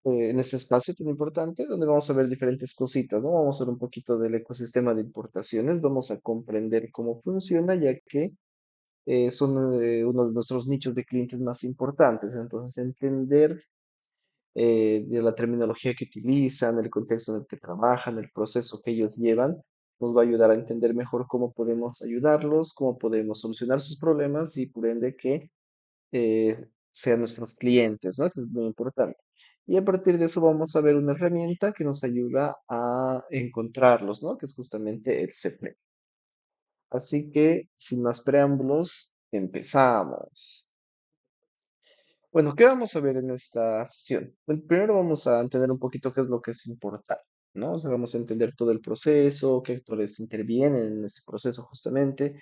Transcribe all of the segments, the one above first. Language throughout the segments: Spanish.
en este espacio tan importante donde vamos a ver diferentes cositas, ¿no? Vamos a ver un poquito del ecosistema de importaciones, vamos a comprender cómo funciona, ya que son uno de nuestros nichos de clientes más importantes. Entonces, entender de la terminología que utilizan, el contexto en el que trabajan, el proceso que ellos llevan, nos va a ayudar a entender mejor cómo podemos ayudarlos, cómo podemos solucionar sus problemas y por ende que sean nuestros clientes, ¿no? Eso es muy importante. Y a partir de eso vamos a ver una herramienta que nos ayuda a encontrarlos, ¿no? Que es justamente el CPRE. Así que, sin más preámbulos, empezamos. Bueno, ¿qué vamos a ver en esta sesión? Bueno, primero vamos a entender un poquito qué es lo que es importar, ¿no? O sea, vamos a entender todo el proceso, qué actores intervienen en ese proceso justamente,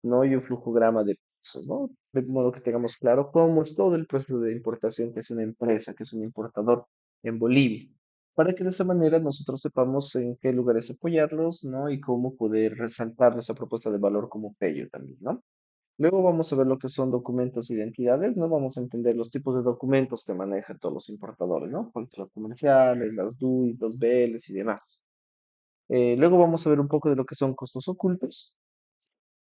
¿no? Y un flujograma de pasos, ¿no? De modo que tengamos claro cómo es todo el proceso de importación que es una empresa, que es un importador en Bolivia, para que de esa manera nosotros sepamos en qué lugares apoyarlos, ¿no? Y cómo poder resaltar nuestra propuesta de valor como Pello también, ¿no? Luego vamos a ver lo que son documentos e identidades, ¿no? Vamos a entender los tipos de documentos que manejan todos los importadores, ¿no? Los comerciales, las DUI, los BLs y demás. Luego vamos a ver un poco de lo que son costos ocultos,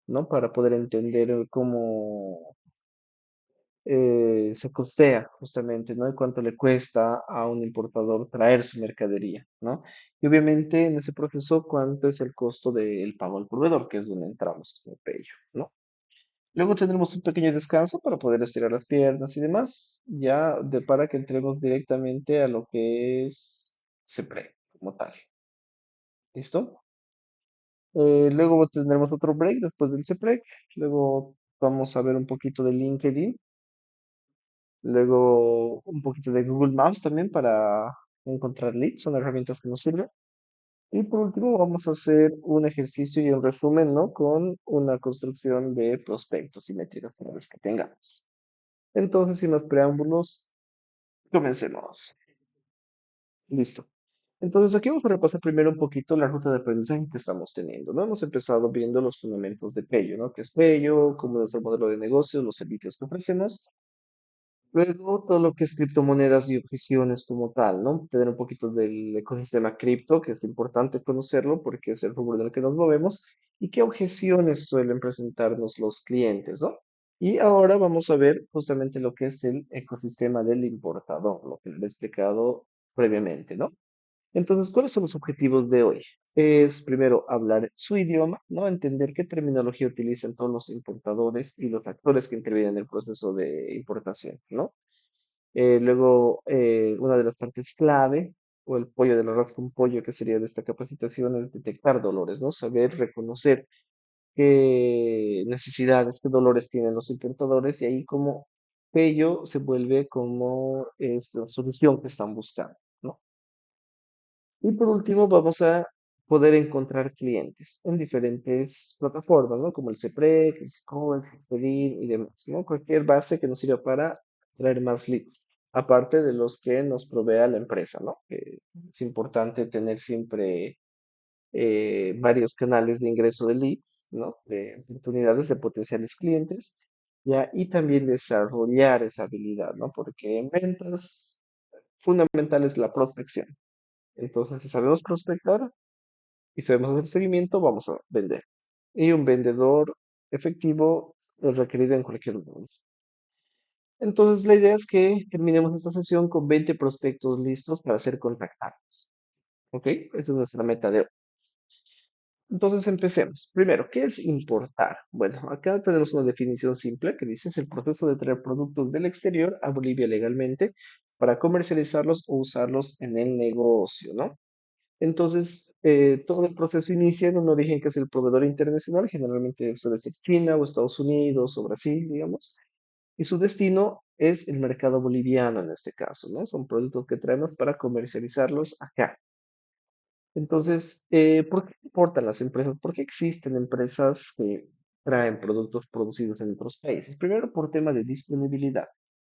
¿no? Para poder entender cómo se costea justamente, ¿no? Y cuánto le cuesta a un importador traer su mercadería, ¿no? Y obviamente en ese proceso, cuánto es el costo del pago al proveedor, que es donde entramos como pello, ¿no? Luego tendremos un pequeño descanso para poder estirar las piernas y demás, para que entremos directamente a lo que es CEPRE como tal. ¿Listo? Luego tendremos otro break después del CEPREC. Luego vamos a ver un poquito de LinkedIn. Luego un poquito de Google Maps también para encontrar leads, son herramientas que nos sirven. Y por último vamos a hacer un ejercicio y un resumen, ¿no? Con una construcción de prospectos y métricas finales que tengamos. Entonces, sin más preámbulos, comencemos. Listo. Entonces, aquí vamos a repasar primero un poquito la ruta de aprendizaje que estamos teniendo, ¿no? Hemos empezado viendo los fundamentos de Pello, ¿no? ¿Qué es Pello? ¿Cómo es nuestro modelo de negocio? Los servicios que ofrecemos. Luego, todo lo que es criptomonedas y objeciones como tal, ¿no? Tener un poquito del ecosistema cripto, que es importante conocerlo porque es el rubro en el que nos movemos, y qué objeciones suelen presentarnos los clientes, ¿no? Y ahora vamos a ver justamente lo que es el ecosistema del importador, lo que le he explicado previamente, ¿no? Entonces, ¿cuáles son los objetivos de hoy? Es primero hablar su idioma, ¿no? Entender qué terminología utilizan todos los importadores y los actores que intervienen en el proceso de importación, ¿no? Luego, una de las partes clave, o el pollo del arroz con pollo, que sería de esta capacitación, es detectar dolores, ¿no? Saber reconocer qué necesidades, qué dolores tienen los importadores y ahí como ello se vuelve como la solución que están buscando, ¿no? Y por último, vamos a poder encontrar clientes en diferentes plataformas, ¿no? Como el CEPREC, el SICO, el FIFEDIN y demás, ¿no? Cualquier base que nos sirva para traer más leads, aparte de los que nos provea la empresa, ¿no? Que es importante tener siempre varios canales de ingreso de leads, ¿no? De oportunidades de potenciales clientes, ya, y también desarrollar esa habilidad, ¿no? Porque en ventas, fundamental es la prospección. Entonces, si sabemos prospectar y sabemos hacer seguimiento, vamos a vender. Y un vendedor efectivo es requerido en cualquier lugar. Entonces, la idea es que terminemos esta sesión con 20 prospectos listos para ser contactados. ¿Ok? Esa es nuestra meta de hoy. Entonces, empecemos. Primero, ¿qué es importar? Bueno, acá tenemos una definición simple que dice es el proceso de traer productos del exterior a Bolivia legalmente para comercializarlos o usarlos en el negocio, ¿no? Entonces, todo el proceso inicia en un origen que es el proveedor internacional, generalmente suele ser China o Estados Unidos o Brasil, digamos, y su destino es el mercado boliviano en este caso, ¿no? Son productos que traemos para comercializarlos acá. Entonces, ¿por qué importan las empresas? ¿Por qué existen empresas que traen productos producidos en otros países? Primero, por tema de disponibilidad,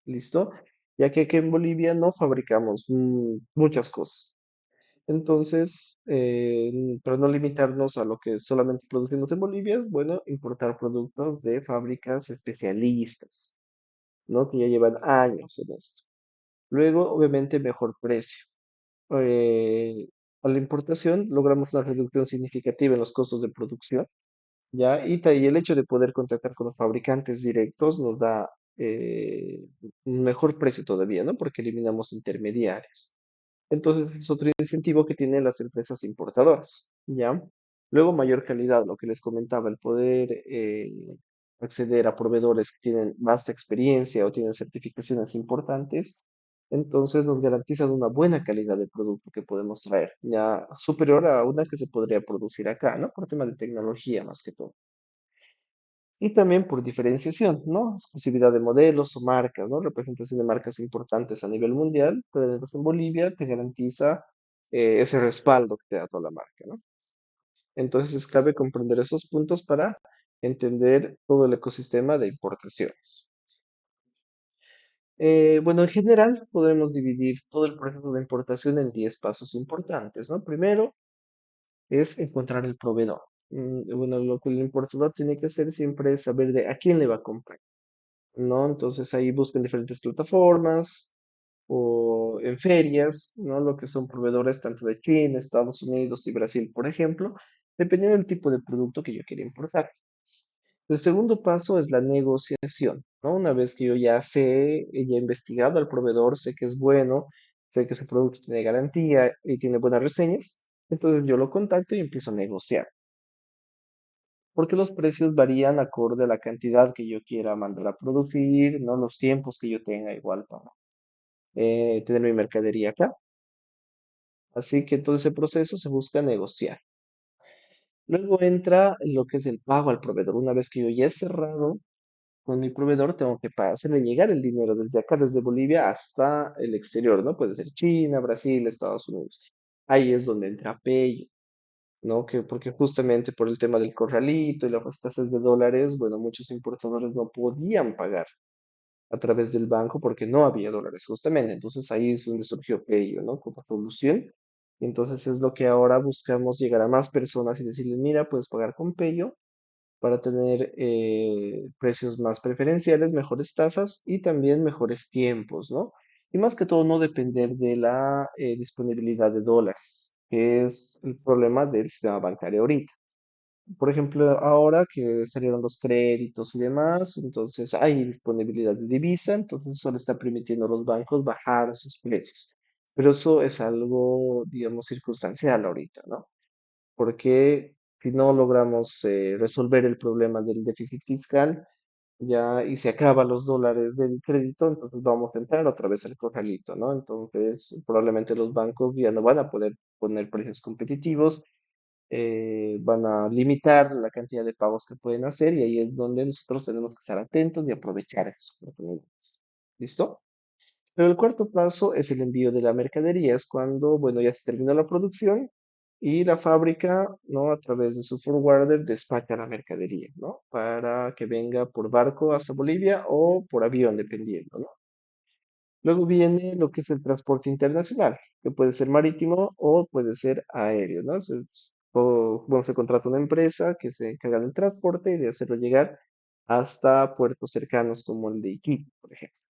¿listo? Ya que aquí en Bolivia no fabricamos muchas cosas. Entonces, para no limitarnos a lo que solamente producimos en Bolivia, es bueno importar productos de fábricas especialistas, ¿no? Que ya llevan años en esto. Luego, obviamente, mejor precio. Eh, a la importación logramos una reducción significativa en los costos de producción, ¿ya? Y el hecho de poder contactar con los fabricantes directos nos da un mejor precio todavía, ¿no? Porque eliminamos intermediarios. Entonces, es otro incentivo que tienen las empresas importadoras, ¿ya? Luego, mayor calidad, lo que les comentaba, el poder acceder a proveedores que tienen vasta experiencia o tienen certificaciones importantes, entonces nos garantizan una buena calidad de producto que podemos traer, ya superior a una que se podría producir acá, ¿no? Por tema de tecnología más que todo. Y también por diferenciación, ¿no? Exclusividad de modelos o marcas, ¿no? Representación de marcas importantes a nivel mundial, pero además en Bolivia te garantiza ese respaldo que te da toda la marca, ¿no? Entonces es clave comprender esos puntos para entender todo el ecosistema de importaciones. Bueno, en general podemos dividir todo el proceso de importación en 10 pasos importantes, ¿no? Primero es encontrar el proveedor. Bueno, lo que el importador tiene que hacer siempre es saber de a quién le va a comprar. ¿No? Entonces ahí buscan diferentes plataformas o en ferias, ¿no? Lo que son proveedores tanto de China, Estados Unidos y Brasil, por ejemplo, dependiendo del tipo de producto que yo quiera importar. El segundo paso es la negociación, ¿no? Una vez que yo ya sé, ya he investigado al proveedor, sé que es bueno, sé que su producto tiene garantía y tiene buenas reseñas, entonces yo lo contacto y empiezo a negociar. Porque los precios varían acorde a la cantidad que yo quiera mandar a producir, ¿no? Los tiempos que yo tenga igual para tener mi mercadería acá. Así que todo ese proceso se busca negociar. Luego entra lo que es el pago al proveedor. Una vez que yo ya he cerrado con mi proveedor, tengo que hacerle llegar el dinero desde acá, desde Bolivia hasta el exterior, ¿no? Puede ser China, Brasil, Estados Unidos. Ahí es donde entra Payo, ¿no? Porque justamente por el tema del corralito y las escasez de dólares, bueno, muchos importadores no podían pagar a través del banco porque no había dólares, justamente. Entonces ahí es donde surgió Payo, ¿no? Como solución. Y entonces es lo que ahora buscamos llegar a más personas y decirles, mira, puedes pagar con Payo para tener precios más preferenciales, mejores tasas y también mejores tiempos, ¿no? Y más que todo no depender de la disponibilidad de dólares, que es el problema del sistema bancario ahorita. Por ejemplo, ahora que salieron los créditos y demás, entonces hay disponibilidad de divisa, entonces eso le está permitiendo a los bancos bajar sus precios. Pero eso es algo, digamos, circunstancial ahorita, ¿no? Porque si no logramos resolver el problema del déficit fiscal, ya y se acaban los dólares del crédito, entonces vamos a entrar otra vez al corralito, ¿no? Entonces, probablemente los bancos ya no van a poder poner precios competitivos, van a limitar la cantidad de pagos que pueden hacer y ahí es donde nosotros tenemos que estar atentos y aprovechar esas oportunidades. ¿Listo? Pero el cuarto paso es el envío de la mercadería, es cuando, bueno, ya se terminó la producción y la fábrica, ¿no? A través de su forwarder despacha la mercadería, ¿no? Para que venga por barco hasta Bolivia o por avión, dependiendo, ¿no? Luego viene lo que es el transporte internacional, que puede ser marítimo o puede ser aéreo, ¿no? Bueno, se contrata una empresa que se encarga del transporte y de hacerlo llegar hasta puertos cercanos como el de Iquique, por ejemplo.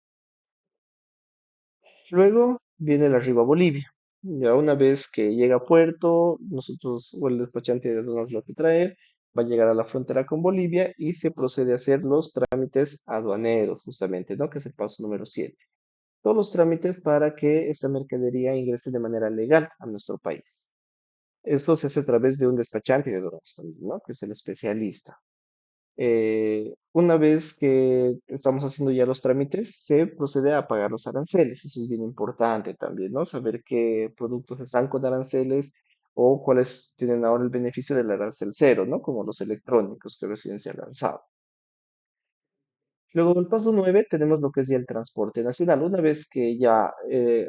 Luego viene el arribo a Bolivia. Ya una vez que llega a puerto, nosotros o el despachante de aduanas lo que trae, va a llegar a la frontera con Bolivia y se procede a hacer los trámites aduaneros, justamente, ¿no? Que es el paso número 7. Todos los trámites para que esta mercadería ingrese de manera legal a nuestro país. Eso se hace a través de un despachante de aduanas también, ¿no? Que es el especialista. Una vez que estamos haciendo ya los trámites, se procede a pagar los aranceles. Eso es bien importante también, ¿no? Saber qué productos están con aranceles o cuáles tienen ahora el beneficio del arancel cero, ¿no? Como los electrónicos que recién se han lanzado. Luego, el paso 9 tenemos lo que es ya el transporte nacional. Una vez que ya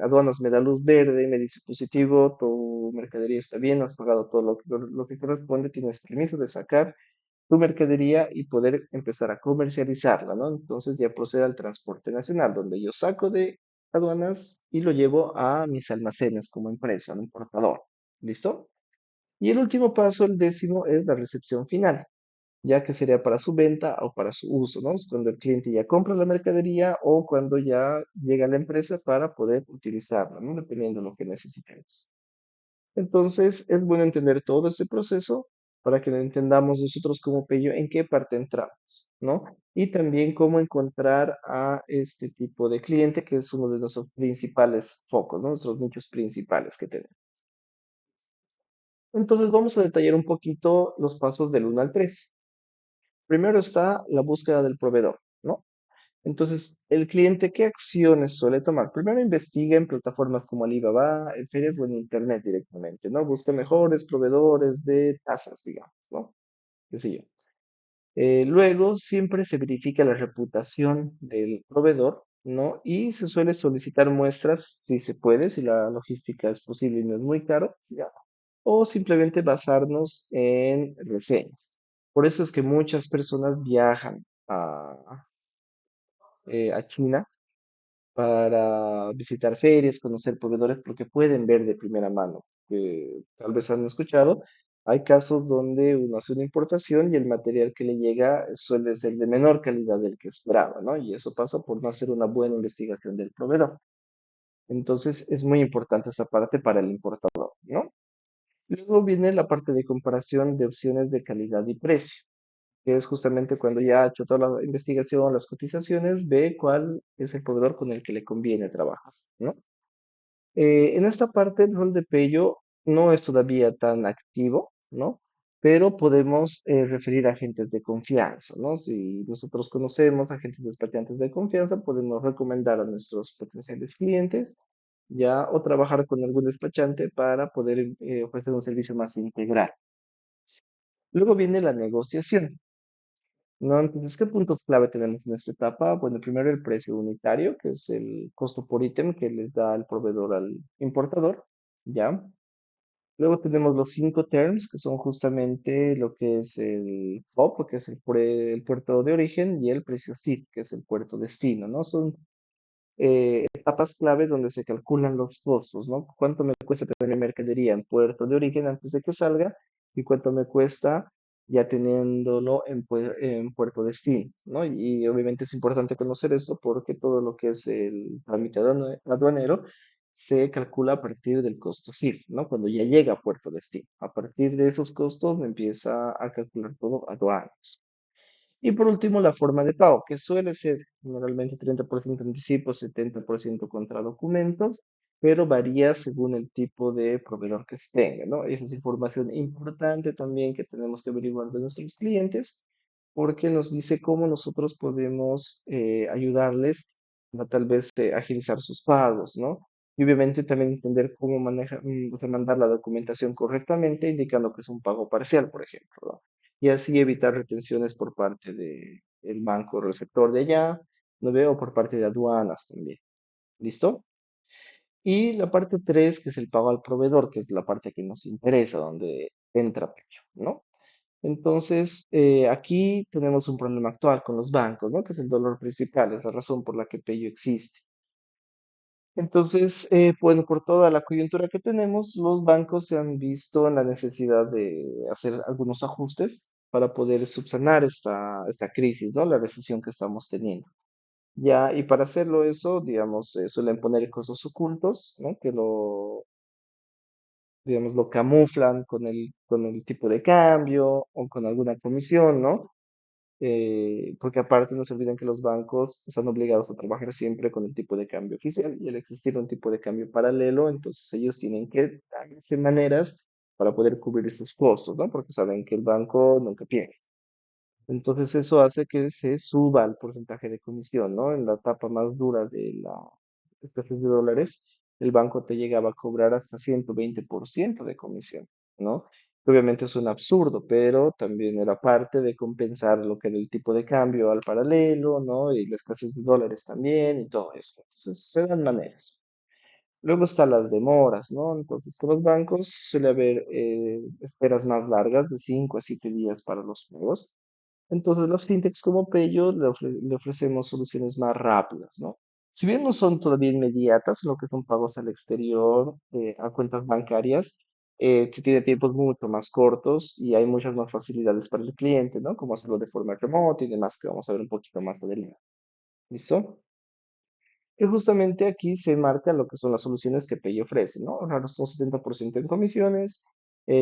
aduanas me da luz verde, me dice positivo, tu mercadería está bien, has pagado todo lo que corresponde, tienes permiso de sacar tu mercadería y poder empezar a comercializarla, ¿no? Entonces ya procede al transporte nacional, donde yo saco de aduanas y lo llevo a mis almacenes como empresa, un importador. ¿Listo? Y el último paso, el décimo, es la recepción final. ya que sería para su venta o para su uso, ¿no? Es cuando el cliente ya compra la mercadería o cuando ya llega a la empresa para poder utilizarla, ¿no? Dependiendo de lo que necesitemos. Entonces, es bueno entender todo este proceso para que entendamos nosotros como Pello en qué parte entramos, ¿no? Y también cómo encontrar a este tipo de cliente, que es uno de nuestros principales focos, ¿no? Nuestros nichos principales que tenemos. Entonces, vamos a detallar un poquito los pasos del 1 al 3. Primero está la búsqueda del proveedor, ¿no? Entonces, el cliente, ¿qué acciones suele tomar? Primero investiga en plataformas como Alibaba, en ferias o en internet directamente, ¿no? Busca mejores proveedores de tasas, digamos, ¿no? Qué sé yo. Luego, siempre se verifica la reputación del proveedor, ¿no? Y se suele solicitar muestras, si se puede, si la logística es posible y no es muy caro, ¿ya? O simplemente basarnos en reseñas. Por eso es que muchas personas viajan a China para visitar ferias, conocer proveedores, porque pueden ver de primera mano. Tal vez han escuchado, hay casos donde uno hace una importación y el material que le llega suele ser de menor calidad del que esperaba, ¿no? Y eso pasa por no hacer una buena investigación del proveedor. Entonces, es muy importante esa parte para el importador, ¿no? Luego viene la parte de comparación de opciones de calidad y precio, que es justamente cuando ya ha hecho toda la investigación, las cotizaciones, ve cuál es el proveedor con el que le conviene trabajar, ¿no? En esta parte el rol de Pello no es todavía tan activo, ¿no? Pero podemos referir a agentes de confianza, ¿no? Si nosotros conocemos agentes despachantes de confianza, podemos recomendar a nuestros potenciales clientes ya o trabajar con algún despachante para poder ofrecer un servicio más integral. Luego viene la negociación. No, entonces, ¿qué puntos clave tenemos en esta etapa? Bueno, primero el precio unitario, que es el costo por ítem que les da el proveedor al importador, ¿ya? Luego tenemos los 5 terms, que son justamente lo que es el FOB, que es el puerto de origen, y el precio CIF, que es el puerto destino, ¿no? Son etapas clave donde se calculan los costos, ¿no? ¿Cuánto me cuesta tener mercadería en puerto de origen antes de que salga? ¿Y cuánto me cuesta ya teniéndolo en puerto destino, ¿no? Y obviamente es importante conocer esto porque todo lo que es el trámite aduanero se calcula a partir del costo CIF, ¿no? Cuando ya llega a puerto destino. A partir de esos costos me empieza a calcular todo aduanas. Y por último, la forma de pago, que suele ser generalmente 30% anticipo, 70% contra documentos, pero varía según el tipo de proveedor que se tenga, ¿no? Esa es información importante también que tenemos que averiguar de nuestros clientes, porque nos dice cómo nosotros podemos ayudarles a tal vez agilizar sus pagos, ¿no? Y obviamente también entender cómo manejar, o sea, mandar la documentación correctamente, indicando que es un pago parcial, por ejemplo, ¿no? Y así evitar retenciones por parte del banco receptor de allá, ¿no veo? Por parte de aduanas también. ¿Listo? Y la parte 3 que es el pago al proveedor, que es la parte que nos interesa, donde entra Pecho, ¿no? Entonces, aquí tenemos un problema actual con los bancos, ¿no? Que es el dolor principal, es la razón por la que Pello existe. Entonces, bueno, por toda la coyuntura que tenemos, los bancos se han visto en la necesidad de hacer algunos ajustes para poder subsanar esta crisis, ¿no? La recesión que estamos teniendo. Ya, y para hacerlo eso, digamos, suelen poner costos ocultos, ¿no? Que digamos, lo camuflan con el tipo de cambio o con alguna comisión, ¿no? Porque aparte no se olviden que los bancos están obligados a trabajar siempre con el tipo de cambio oficial y al existir un tipo de cambio paralelo, entonces ellos tienen que darse maneras para poder cubrir estos costos, ¿no? Porque saben que el banco nunca pierde. Entonces eso hace que se suba el porcentaje de comisión, ¿no? En la etapa más dura de la escasez de dólares, el banco te llegaba a cobrar hasta 120% de comisión, ¿no? Obviamente es un absurdo, pero también era parte de compensar lo que era el tipo de cambio al paralelo, ¿no? Y la escasez de dólares también y todo eso. Entonces se dan maneras. Luego están las demoras, ¿no? Entonces, con los bancos suele haber esperas más largas, de 5 a 7 días para los pagos. Entonces, las fintechs como Payo le ofrecemos soluciones más rápidas, ¿no? Si bien no son todavía inmediatas, lo que son pagos al exterior, a cuentas bancarias, se tiene tiempos mucho más cortos y hay muchas más facilidades para el cliente, ¿no? Como hacerlo de forma remota y demás, que vamos a ver un poquito más adelante. ¿Listo? Y justamente aquí se marca lo que son las soluciones que Pay ofrece, ¿no? Ahorrar hasta un 70% en comisiones,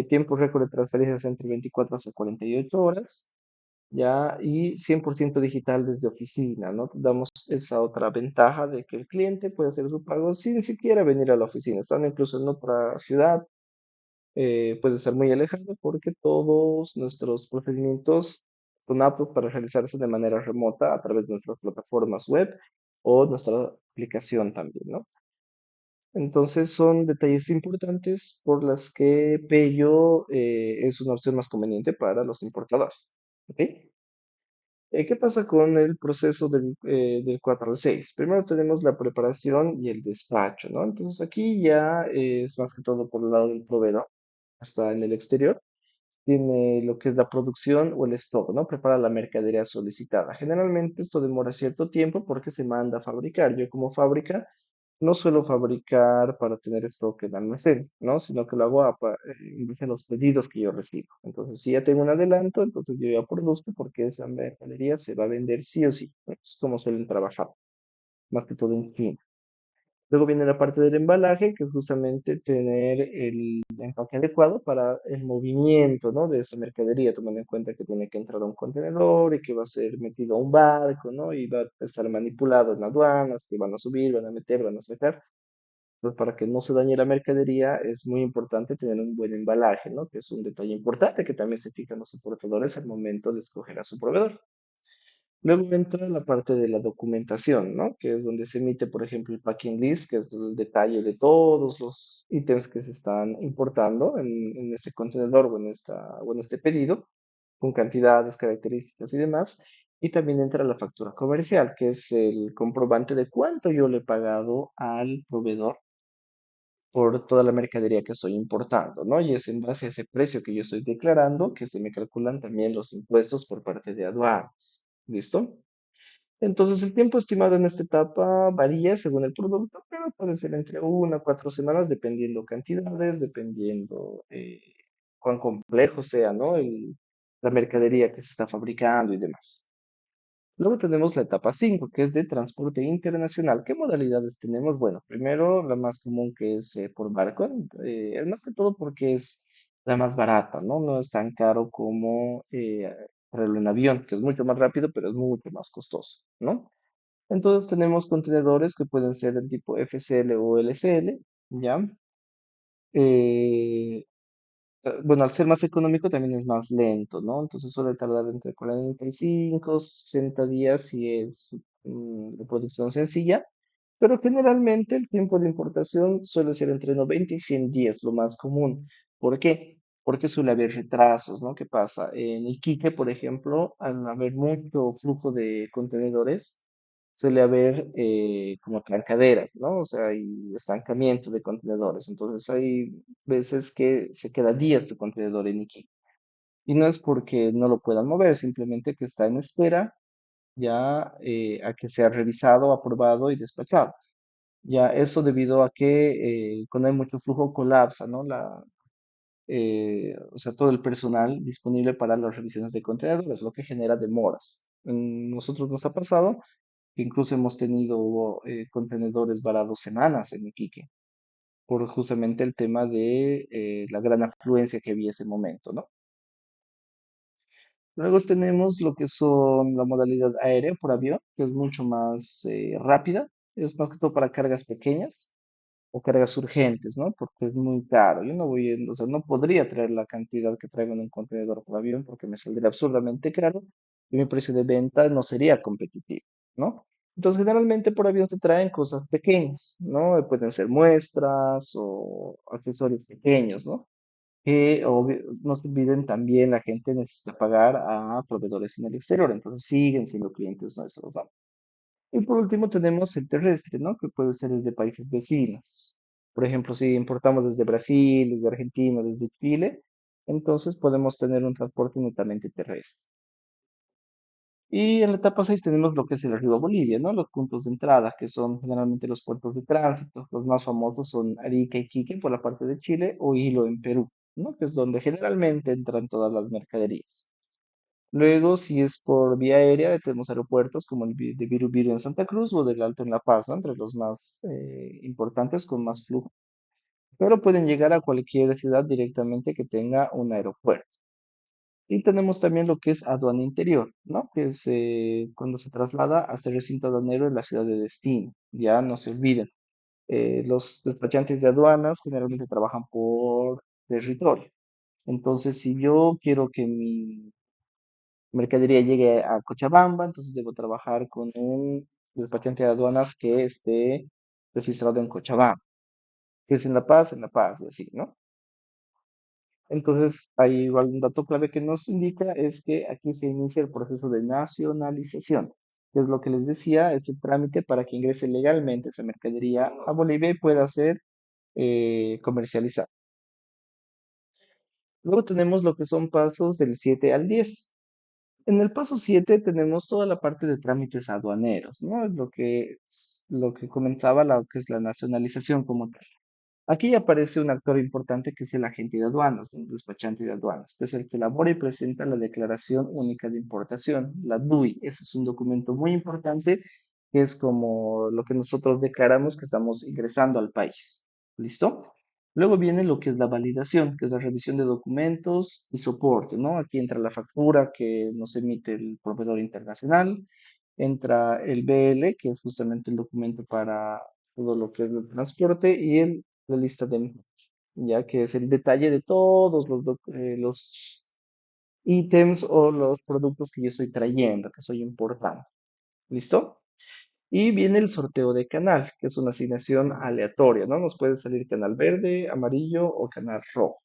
tiempo récord de transferencias entre 24 hasta 48 horas, ya, y 100% digital desde oficina, ¿no? Damos esa otra ventaja de que el cliente puede hacer su pago sin siquiera venir a la oficina, estando incluso en otra ciudad, puede ser muy alejado porque todos nuestros procedimientos son aptos para realizarse de manera remota a través de nuestras plataformas web o nuestra aplicación también, ¿no? Entonces son detalles importantes por las que Pello es una opción más conveniente para los importadores. ¿Ok? ¿Qué pasa con el proceso del 4 al 6? Primero tenemos la preparación y el despacho, ¿no? Entonces aquí ya es más que todo por el lado del proveedor, hasta en el exterior tiene lo que es la producción o el stock, ¿no? Prepara la mercadería solicitada. Generalmente esto demora cierto tiempo porque se manda a fabricar. Yo como fábrica no suelo fabricar para tener stock en almacén, ¿no? Sino que lo hago en base a los pedidos que yo recibo. Entonces, si ya tengo un adelanto, entonces yo ya produzco porque esa mercadería se va a vender sí o sí, ¿no? Es como suelen trabajar, más que todo en China. Luego viene la parte del embalaje, que es justamente tener el empaque adecuado para el movimiento, ¿no? De esa mercadería, tomando en cuenta que tiene que entrar a un contenedor y que va a ser metido a un barco, ¿no? Y va a estar manipulado en aduanas, que van a subir, van a meter, van a sacar. Entonces, para que no se dañe la mercadería, es muy importante tener un buen embalaje, ¿no? Que es un detalle importante que también se fijan los importadores al momento de escoger a su proveedor. Luego entra la parte de la documentación, ¿no? Que es donde se emite, por ejemplo, el packing list, que es el detalle de todos los ítems que se están importando en ese contenedor o en este pedido, con cantidades, características y demás. Y también entra la factura comercial, que es el comprobante de cuánto yo le he pagado al proveedor por toda la mercadería que estoy importando, ¿no? Y es en base a ese precio que yo estoy declarando que se me calculan también los impuestos por parte de aduanas. ¿Listo? Entonces, el tiempo estimado en esta etapa varía según el producto, pero puede ser entre 1 a 4 semanas, dependiendo cantidades, dependiendo cuán complejo sea, ¿no? La mercadería que se está fabricando y demás. Luego tenemos la etapa 5, que es de transporte internacional. ¿Qué modalidades tenemos? Bueno, primero la más común que es por barco, es más que todo porque es la más barata, ¿no? No es tan caro como traerlo en avión, que es mucho más rápido, pero es mucho más costoso, ¿no? Entonces tenemos contenedores que pueden ser del tipo FCL o LCL, ¿ya? Eh, bueno, al ser más económico también es más lento, ¿no? Entonces suele tardar entre 45, 60 días si es de producción sencilla, pero generalmente el tiempo de importación suele ser entre 90 y 100 días, lo más común. ¿Por qué? Porque suele haber retrasos, ¿no? ¿Qué pasa? En Iquique, por ejemplo, al haber mucho flujo de contenedores, suele haber como trancaderas, ¿no? O sea, hay estancamiento de contenedores. Entonces hay veces que se queda días tu contenedor en Iquique. Y no es porque no lo puedan mover, simplemente que está en espera ya a que sea revisado, aprobado y despachado. Ya eso debido a que cuando hay mucho flujo colapsa, ¿no? O sea, todo el personal disponible para las revisiones de contenedores, lo que genera demoras. Nosotros nos ha pasado que incluso hemos tenido contenedores varados semanas en Iquique, por justamente el tema de la gran afluencia que había ese momento, ¿no? Luego tenemos lo que son la modalidad aérea por avión, que es mucho más rápida, es más que todo para cargas pequeñas o cargas urgentes, ¿no? Porque es muy caro. Yo no voy, o sea, no podría traer la cantidad que traigo en un contenedor por avión porque me saldría absurdamente caro y mi precio de venta no sería competitivo, ¿no? Entonces, generalmente por avión se traen cosas pequeñas, ¿no? Pueden ser muestras o accesorios pequeños, ¿no? Que no se olviden también, la gente necesita pagar a proveedores en el exterior, entonces siguen siendo clientes nuestros, ¿no? Y por último tenemos el terrestre, ¿no? Que puede ser desde países vecinos. Por ejemplo, si importamos desde Brasil, desde Argentina, desde Chile, entonces podemos tener un transporte netamente terrestre. Y en la etapa 6 tenemos lo que es el río Bolivia, ¿no? Los puntos de entrada, que son generalmente los puertos de tránsito. Los más famosos son Arica y Iquique por la parte de Chile o Hilo en Perú. ¿no? Que es donde generalmente entran todas las mercaderías. Luego, si es por vía aérea, tenemos aeropuertos como el de Viru en Santa Cruz o del Alto en La Paz, ¿no? Entre los más importantes con más flujo. Pero pueden llegar a cualquier ciudad directamente que tenga un aeropuerto. Y tenemos también lo que es aduana interior, ¿no? Que es cuando se traslada hasta el recinto aduanero en la ciudad de destino. Ya no se olviden. Los despachantes de aduanas generalmente trabajan por territorio. Entonces, si yo quiero que mi mercadería llegue a Cochabamba, entonces debo trabajar con un despachante de aduanas que esté registrado en Cochabamba, que es en La Paz, y así, ¿no? Entonces, hay igual un dato clave que nos indica es que aquí se inicia el proceso de nacionalización, que es lo que les decía, es el trámite para que ingrese legalmente esa mercadería a Bolivia y pueda ser comercializada. Luego tenemos lo que son pasos del 7 al 10. En el paso 7 tenemos toda la parte de trámites aduaneros, ¿no? Es lo que comenzaba, lo que es la nacionalización como tal. Aquí aparece un actor importante que es el agente de aduanas, un despachante de aduanas, que es el que elabora y presenta la Declaración Única de Importación, la DUI. Ese es un documento muy importante que es como lo que nosotros declaramos que estamos ingresando al país. ¿Listo? Luego viene lo que es la validación, que es la revisión de documentos y soporte, ¿no? Aquí entra la factura que nos emite el proveedor internacional, entra el BL, que es justamente el documento para todo lo que es el transporte, y la lista de envíos, ya que es el detalle de todos los ítems o los productos que yo estoy trayendo, que estoy importando. ¿Listo? Y viene el sorteo de canal, que es una asignación aleatoria, ¿no? Nos puede salir canal verde, amarillo o canal rojo.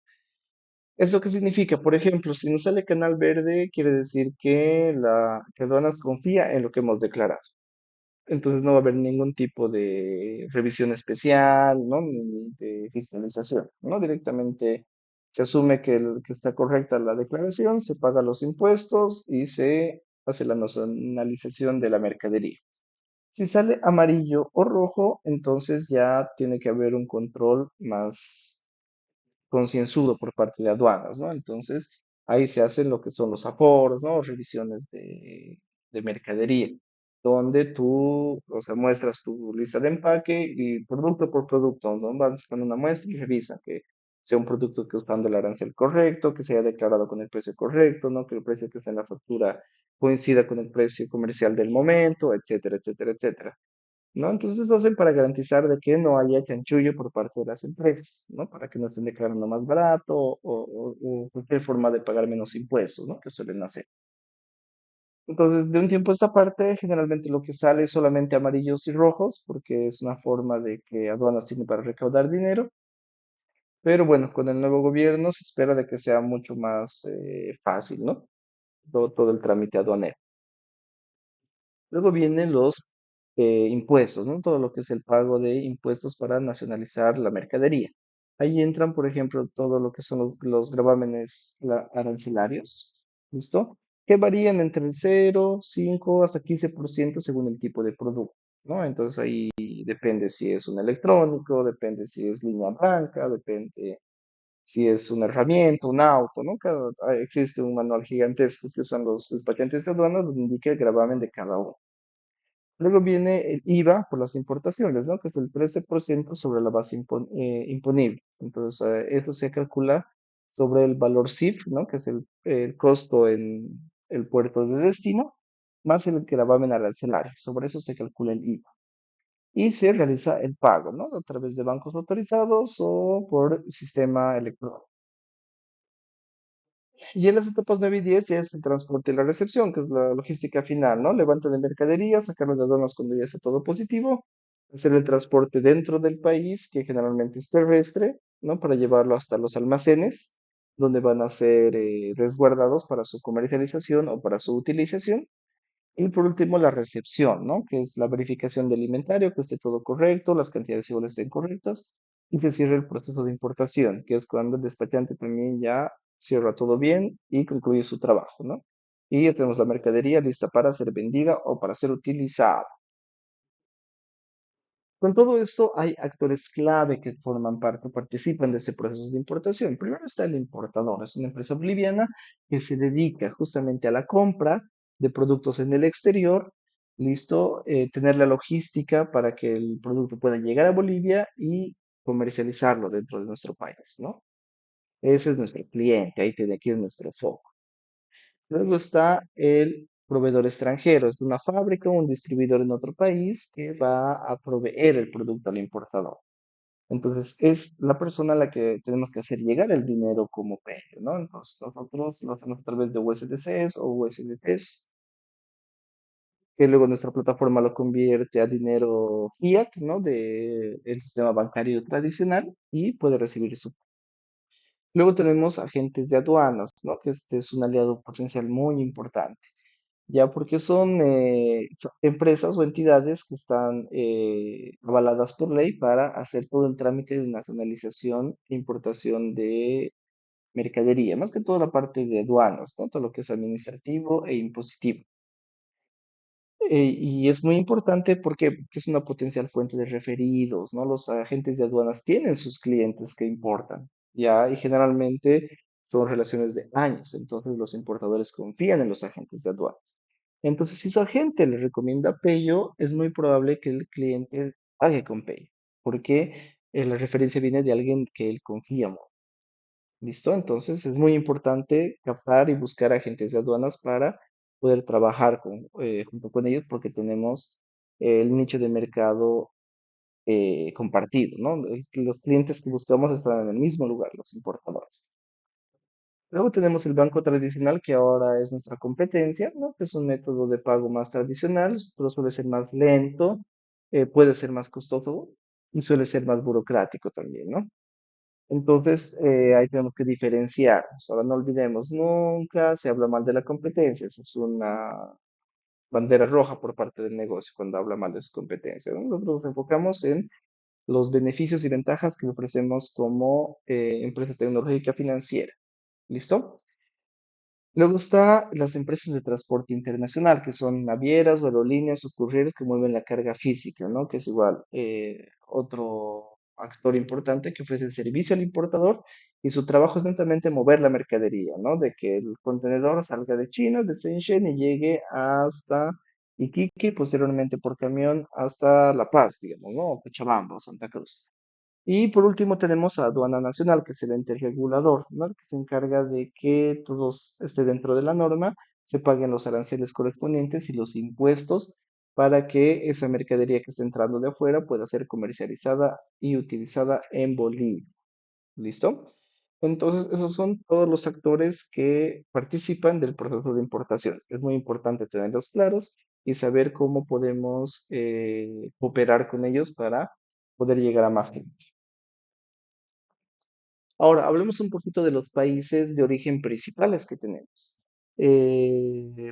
¿Eso qué significa? Por ejemplo, si nos sale canal verde, quiere decir que aduanas confía en lo que hemos declarado. Entonces no va a haber ningún tipo de revisión especial, ¿no? Ni de fiscalización, ¿no? Directamente se asume que está correcta la declaración, se pagan los impuestos y se hace la nacionalización de la mercadería. Si sale amarillo o rojo, entonces ya tiene que haber un control más concienzudo por parte de aduanas, ¿no? Entonces, ahí se hacen lo que son los aforos, ¿no? Revisiones de mercadería, donde tú, o sea, muestras tu lista de empaque y producto por producto, ¿no? Van sacando una muestra y revisan que sea un producto que usando el arancel correcto, que se haya declarado con el precio correcto, ¿no? Que el precio que está en la factura coincida con el precio comercial del momento, etcétera, etcétera, etcétera. ¿No? Entonces lo hacen para garantizar de que no haya chanchullo por parte de las empresas, ¿no? Para que no estén declarando más barato o cualquier forma de pagar menos impuestos, ¿no? Que suelen hacer. Entonces, de un tiempo a esta parte, generalmente lo que sale es solamente amarillos y rojos, porque es una forma de que aduanas tiene para recaudar dinero. Pero bueno, con el nuevo gobierno se espera de que sea mucho más fácil, ¿no? Todo el trámite aduanero. Luego vienen los impuestos, ¿no? Todo lo que es el pago de impuestos para nacionalizar la mercadería. Ahí entran, por ejemplo, todo lo que son los gravámenes arancelarios, ¿listo? Que varían entre el 0, 5 hasta 15% según el tipo de producto, ¿no? Entonces ahí depende si es un electrónico, depende si es línea blanca, depende si es una herramienta, un auto, ¿no? Existe un manual gigantesco que usan los despachantes de aduanas donde indica el gravamen de cada uno. Luego viene el IVA por las importaciones, ¿no? Que es el 13% sobre la base imponible. Entonces, eso se calcula sobre el valor CIF, ¿no? Que es el costo en el puerto de destino, más el gravamen arancelario. Sobre eso se calcula el IVA. Y se realiza el pago, ¿no? A través de bancos autorizados o por sistema electrónico. Y en las etapas 9 y 10 ya es el transporte y la recepción, que es la logística final, ¿no? Levante de mercadería, sacarlo de aduanas cuando ya está todo positivo, hacer el transporte dentro del país, que generalmente es terrestre, ¿no? Para llevarlo hasta los almacenes, donde van a ser resguardados para su comercialización o para su utilización. Y por último, la recepción, ¿no? Que es la verificación del inventario, que esté todo correcto, las cantidades iguales estén correctas, y se cierra el proceso de importación, que es cuando el despachante también ya cierra todo bien y concluye su trabajo, ¿no? Y ya tenemos la mercadería lista para ser vendida o para ser utilizada. Con todo esto, hay actores clave que forman parte, participan de este proceso de importación. Primero está el importador, es una empresa boliviana que se dedica justamente a la compra de productos en el exterior, listo, tener la logística para que el producto pueda llegar a Bolivia y comercializarlo dentro de nuestro país, ¿no? Ese es nuestro cliente, ahí tiene aquí nuestro foco. Luego está el proveedor extranjero, es una fábrica o un distribuidor en otro país que va a proveer el producto al importador. Entonces, es la persona a la que tenemos que hacer llegar el dinero como precio, ¿no? Entonces, nosotros lo hacemos a través de USDCs o USDTs, que luego nuestra plataforma lo convierte a dinero fiat, ¿no? De el sistema bancario tradicional y puede recibir su. Luego tenemos agentes de aduanas, ¿no? Que este es un aliado potencial muy importante. Ya porque son empresas o entidades que están avaladas por ley para hacer todo el trámite de nacionalización e importación de mercadería, más que toda la parte de aduanas, ¿no? Todo lo que es administrativo e impositivo. Y es muy importante porque es una potencial fuente de referidos, ¿no? Los agentes de aduanas tienen sus clientes que importan, ¿ya? Y generalmente son relaciones de años, entonces los importadores confían en los agentes de aduanas. Entonces, si su agente le recomienda Peyo, es muy probable que el cliente pague con Peyo, porque la referencia viene de alguien que él confía mucho. ¿Listo? Entonces, es muy importante captar y buscar agentes de aduanas para poder trabajar junto con ellos porque tenemos el nicho de mercado compartido, ¿no? Los clientes que buscamos están en el mismo lugar, los importadores. Luego tenemos el banco tradicional, que ahora es nuestra competencia, ¿no? Que es un método de pago más tradicional, pero suele ser más lento, puede ser más costoso y suele ser más burocrático también, ¿no? Entonces, ahí tenemos que diferenciarnos. Ahora no olvidemos, nunca se habla mal de la competencia, eso es una bandera roja por parte del negocio cuando habla mal de su competencia, ¿no? Nosotros nos enfocamos en los beneficios y ventajas que ofrecemos como empresa tecnológica financiera. ¿Listo? Luego está las empresas de transporte internacional, que son navieras o aerolíneas o couriers que mueven la carga física, ¿no? Que es igual otro actor importante que ofrece el servicio al importador y su trabajo es netamente mover la mercadería, ¿no? De que el contenedor salga de China, de Shenzhen y llegue hasta Iquique y posteriormente por camión hasta La Paz, digamos, ¿no? O Cochabamba o Santa Cruz. Y por último tenemos a Aduana Nacional, que es el ente regulador, ¿no? Que se encarga de que todos esté dentro de la norma, se paguen los aranceles correspondientes y los impuestos para que esa mercadería que está entrando de afuera pueda ser comercializada y utilizada en Bolivia. ¿Listo? Entonces, esos son todos los actores que participan del proceso de importación. Es muy importante tenerlos claros y saber cómo podemos cooperar con ellos para poder llegar a más gente. Ahora, hablemos un poquito de los países de origen principales que tenemos.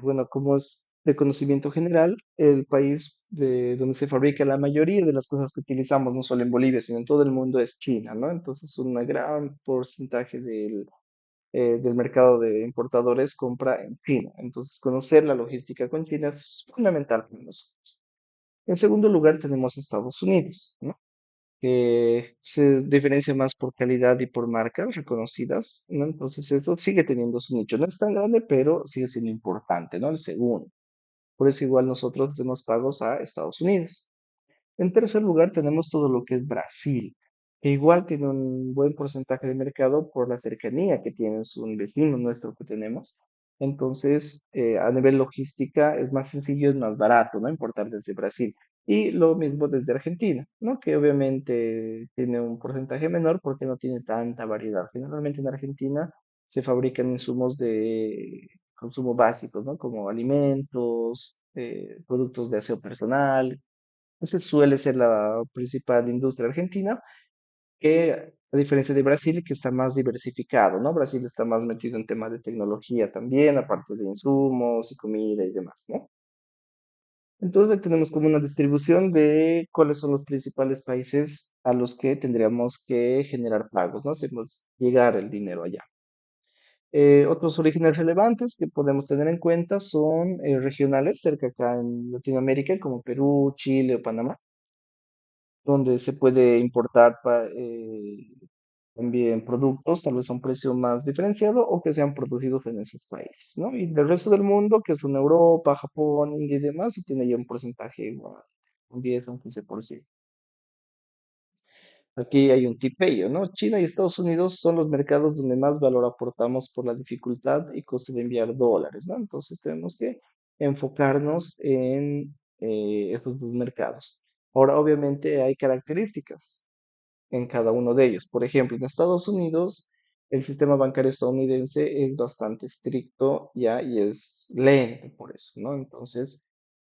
Bueno, como es de conocimiento general, el país de donde se fabrica la mayoría de las cosas que utilizamos, no solo en Bolivia, sino en todo el mundo, es China, ¿no? Entonces, un gran porcentaje del mercado de importadores compra en China. Entonces, conocer la logística con China es fundamental para nosotros. En segundo lugar, tenemos Estados Unidos, ¿no? Que se diferencia más por calidad y por marcas reconocidas, ¿no? Entonces eso sigue teniendo su nicho. No es tan grande, pero sigue siendo importante, ¿no? El segundo. Por eso igual nosotros hacemos pagos a Estados Unidos. En tercer lugar, tenemos todo lo que es Brasil, que igual tiene un buen porcentaje de mercado por la cercanía que tiene, es un vecino nuestro que tenemos. Entonces, a nivel logística es más sencillo, es más barato, ¿no? Importar desde Brasil. Y lo mismo desde Argentina, ¿no? Que obviamente tiene un porcentaje menor porque no tiene tanta variedad. Generalmente en Argentina se fabrican insumos de consumo básicos, ¿no? Como alimentos, productos de aseo personal, esa suele ser la principal industria argentina, que a diferencia de Brasil, que está más diversificado, ¿no? Brasil está más metido en temas de tecnología también, aparte de insumos y comida y demás, ¿no? Entonces ahí tenemos como una distribución de cuáles son los principales países a los que tendríamos que generar pagos, ¿no? Hacemos llegar el dinero allá. Otros orígenes relevantes que podemos tener en cuenta son regionales, cerca acá en Latinoamérica, como Perú, Chile o Panamá. donde se puede importar también productos, tal vez a un precio más diferenciado o que sean producidos en esos países, ¿no? Y del resto del mundo, que son Europa, Japón, India y demás, se tiene ya un porcentaje igual, un 10 o un 15%. Aquí hay un tipeo, ¿no? China y Estados Unidos son los mercados donde más valor aportamos por la dificultad y costo de enviar dólares, ¿no? Entonces tenemos que enfocarnos en esos dos mercados. Ahora, obviamente, hay características en cada uno de ellos. Por ejemplo, en Estados Unidos, el sistema bancario estadounidense es bastante estricto ya y es lento por eso, ¿no? Entonces,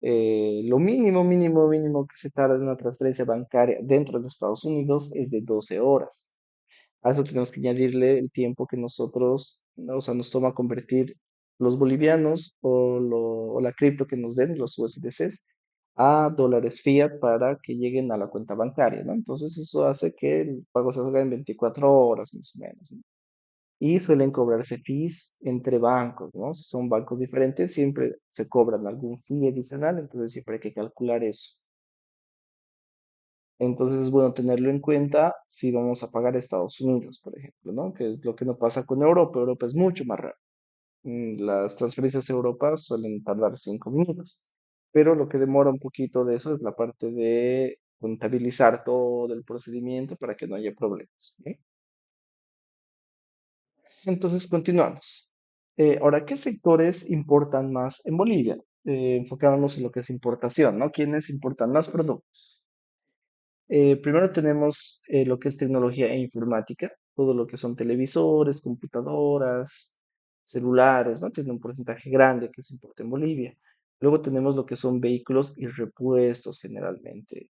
lo mínimo, mínimo, mínimo que se tarda en una transferencia bancaria dentro de Estados Unidos es de 12 horas. A eso tenemos que añadirle el tiempo que nosotros, ¿no? O sea, nos toma convertir los bolivianos o la cripto que nos den, los USDCs, a dólares fiat para que lleguen a la cuenta bancaria, ¿no? Entonces eso hace que el pago se haga en 24 horas más o menos, ¿no? Y suelen cobrarse fees entre bancos, ¿no? Si son bancos diferentes, siempre se cobran algún fee adicional, entonces siempre hay que calcular eso. Entonces es bueno tenerlo en cuenta si vamos a pagar a Estados Unidos, por ejemplo, ¿no? Que es lo que no pasa con Europa. Europa es mucho más rápido. Las transferencias a Europa suelen tardar 5 minutos, pero lo que demora un poquito de eso es la parte de contabilizar todo el procedimiento para que no haya problemas, ¿sí? Entonces continuamos. Ahora, ¿qué sectores importan más en Bolivia? Enfocándonos en lo que es importación, ¿no? ¿Quiénes importan más productos? Primero tenemos lo que es tecnología e informática, todo lo que son televisores, computadoras, celulares, ¿no? Tiene un porcentaje grande que se importa en Bolivia. Luego tenemos lo que son vehículos y repuestos generalmente.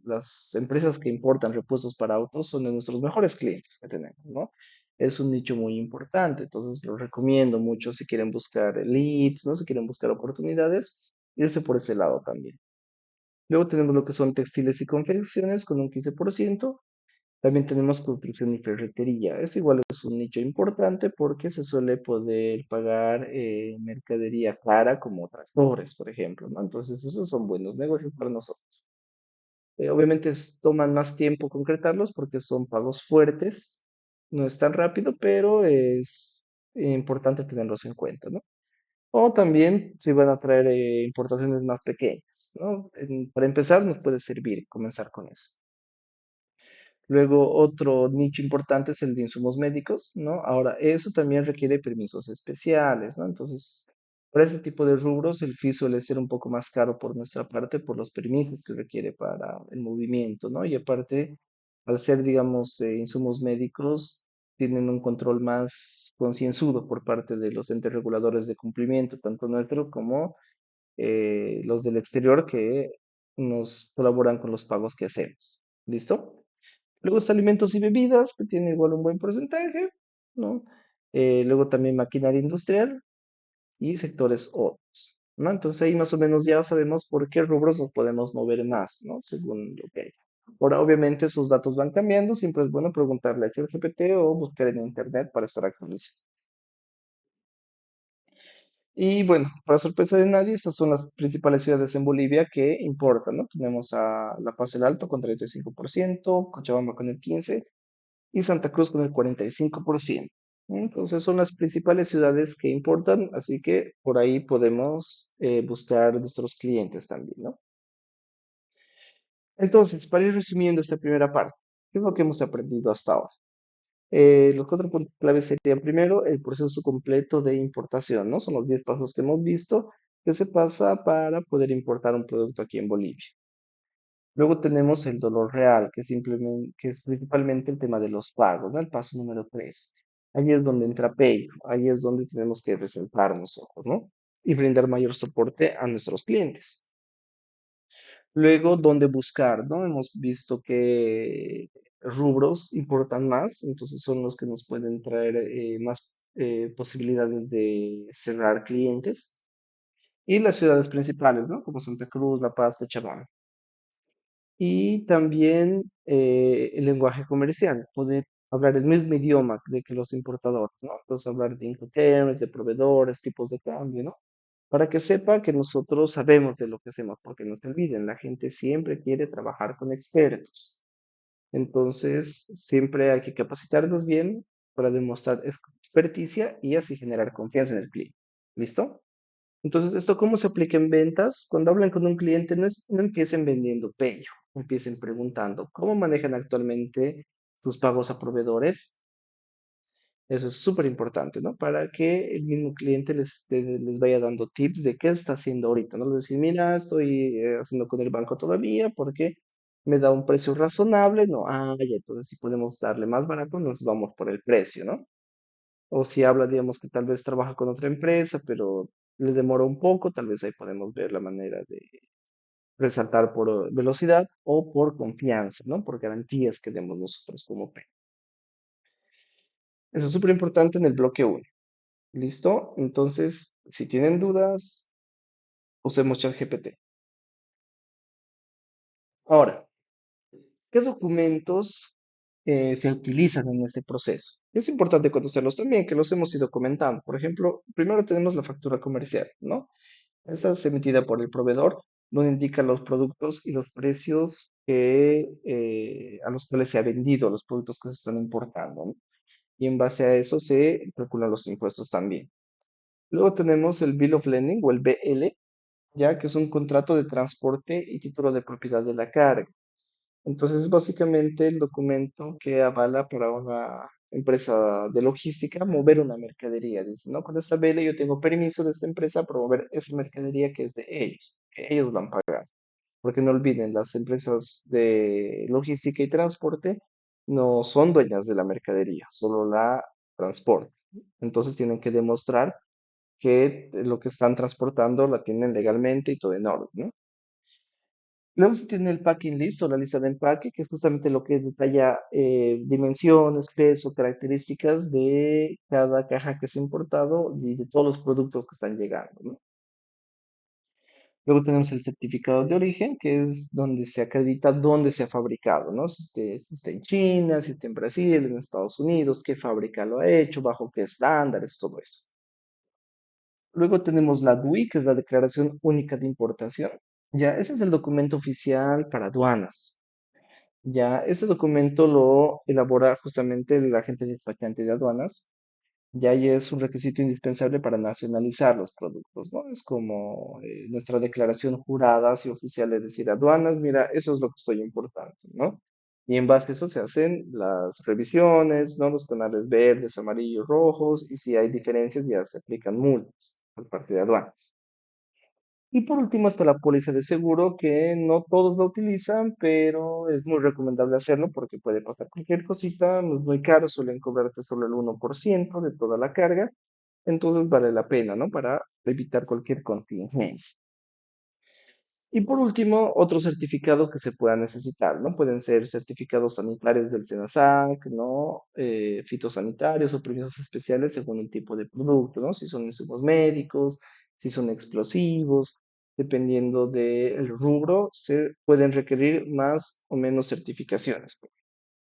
Las empresas que importan repuestos para autos son de nuestros mejores clientes que tenemos, ¿no? Es un nicho muy importante, entonces lo recomiendo mucho si quieren buscar leads, ¿no? Si quieren buscar oportunidades, irse por ese lado también. Luego tenemos lo que son textiles y confecciones con un 15%. También tenemos construcción y ferretería. Es igual, es un nicho importante porque se suele poder pagar mercadería cara como tractores, por ejemplo, ¿no? Entonces, esos son buenos negocios para nosotros. Obviamente toman más tiempo concretarlos porque son pagos fuertes. No es tan rápido, pero es importante tenerlos en cuenta, ¿no? O también si van a traer importaciones más pequeñas, ¿no? Para empezar, nos puede servir comenzar con eso. Luego, otro nicho importante es el de insumos médicos, ¿no? Ahora, eso también requiere permisos especiales, ¿no? Entonces, para este tipo de rubros, el fee suele ser un poco más caro por nuestra parte por los permisos que requiere para el movimiento, ¿no? Y aparte, al ser, digamos, insumos médicos, tienen un control más concienzudo por parte de los entes reguladores de cumplimiento, tanto nuestro como los del exterior que nos colaboran con los pagos que hacemos. ¿Listo? Luego está alimentos y bebidas, que tiene igual un buen porcentaje, ¿no? Luego también maquinaria industrial y sectores otros, ¿no? Entonces ahí más o menos ya sabemos por qué rubros nos podemos mover más, ¿no? Según lo que hay. Ahora, obviamente, esos datos van cambiando, siempre es bueno preguntarle a ChatGPT o buscar en internet para estar actualizado. Y bueno, para sorpresa de nadie, estas son las principales ciudades en Bolivia que importan, ¿no? Tenemos a La Paz el Alto con 35%, Cochabamba con el 15% y Santa Cruz con el 45%. Entonces son las principales ciudades que importan, así que por ahí podemos buscar nuestros clientes también, ¿no? Entonces, para ir resumiendo esta primera parte, ¿qué es lo que hemos aprendido hasta ahora? Los cuatro puntos claves serían primero el proceso completo de importación, ¿no? Son los 10 pasos que hemos visto que se pasa para poder importar un producto aquí en Bolivia. Luego tenemos el dolor real, que es principalmente el tema de los pagos, ¿no? El paso número 3. Ahí es donde entra Pay, ahí es donde tenemos que resaltar nosotros, ¿no? Y brindar mayor soporte a nuestros clientes. Luego, ¿dónde buscar, no? Hemos visto que rubros importan más, entonces son los que nos pueden traer más posibilidades de cerrar clientes. Y las ciudades principales, ¿no? Como Santa Cruz, La Paz, Cochabamba. Y también el lenguaje comercial, poder hablar el mismo idioma de que los importadores, ¿no? Entonces hablar de Incoterms, de proveedores, tipos de cambio, ¿no? para que sepa que nosotros sabemos de lo que hacemos, porque no se olviden, la gente siempre quiere trabajar con expertos. Entonces, siempre hay que capacitarnos bien para demostrar experticia y así generar confianza en el cliente. ¿Listo? Entonces, ¿esto cómo se aplica en ventas? Cuando hablan con un cliente, no empiecen vendiendo pello, empiecen preguntando cómo manejan actualmente sus pagos a proveedores. Eso es súper importante, ¿no? Para que el mismo cliente les vaya dando tips de qué está haciendo ahorita, ¿no? Les decir, mira, estoy haciendo con el banco todavía porque me da un precio razonable, no, ya, entonces si podemos darle más barato, nos vamos por el precio, ¿no? O si habla, digamos, que tal vez trabaja con otra empresa, pero le demora un poco, tal vez ahí podemos ver la manera de resaltar por velocidad o por confianza, ¿no? Por garantías que demos nosotros como P. Eso es súper importante en el bloque uno. ¿Listo? Entonces, si tienen dudas, usemos ChatGPT. Ahora, ¿qué documentos se utilizan en este proceso? Es importante conocerlos también, que los hemos ido comentando. Por ejemplo, primero tenemos la factura comercial, ¿no? Esta es emitida por el proveedor, donde indica los productos y los precios a los cuales se ha vendido los productos que se están importando, ¿no? Y en base a eso se calculan los impuestos también. Luego tenemos el Bill of Lading o el BL, ya que es un contrato de transporte y título de propiedad de la carga. Entonces, es básicamente el documento que avala para una empresa de logística mover una mercadería. Dice, ¿no? Con esta vela yo tengo permiso de esta empresa para mover esa mercadería que es de ellos, que ellos van a pagar. Porque no olviden, las empresas de logística y transporte no son dueñas de la mercadería, solo la transportan. Entonces tienen que demostrar que lo que están transportando la tienen legalmente y todo en orden, ¿no? Luego se tiene el packing list o la lista de empaque, que es justamente lo que detalla dimensiones, peso, características de cada caja que se ha importado y de todos los productos que están llegando, ¿no? Luego tenemos el certificado de origen, que es donde se acredita dónde se ha fabricado, ¿no? Si está en China, si está en Brasil, en Estados Unidos, qué fábrica lo ha hecho, bajo qué estándares, todo eso. Luego tenemos la DUI, que es la Declaración Única de Importación. Ya, ese es el documento oficial para aduanas. Ya, ese documento lo elabora justamente el agente despachante de aduanas. Ya, y es un requisito indispensable para nacionalizar los productos, ¿no? Es como nuestra declaración jurada, así oficial, es decir, aduanas, mira, eso es lo que estoy importando, ¿no? Y en base a eso se hacen las revisiones, ¿no? Los canales verdes, amarillos, rojos, y si hay diferencias ya se aplican multas por parte de aduanas. Y por último está la póliza de seguro, que no todos lo utilizan, pero es muy recomendable hacerlo porque puede pasar cualquier cosita, no es muy caro, suelen cobrarte solo el 1% de toda la carga, entonces vale la pena, ¿no? Para evitar cualquier contingencia. Y por último, otros certificados que se puedan necesitar, ¿no? Pueden ser certificados sanitarios del SENASAC, ¿no? Fitosanitarios o permisos especiales según el tipo de producto, ¿no? Si son insumos médicos, si son explosivos, dependiendo del rubro, se pueden requerir más o menos certificaciones.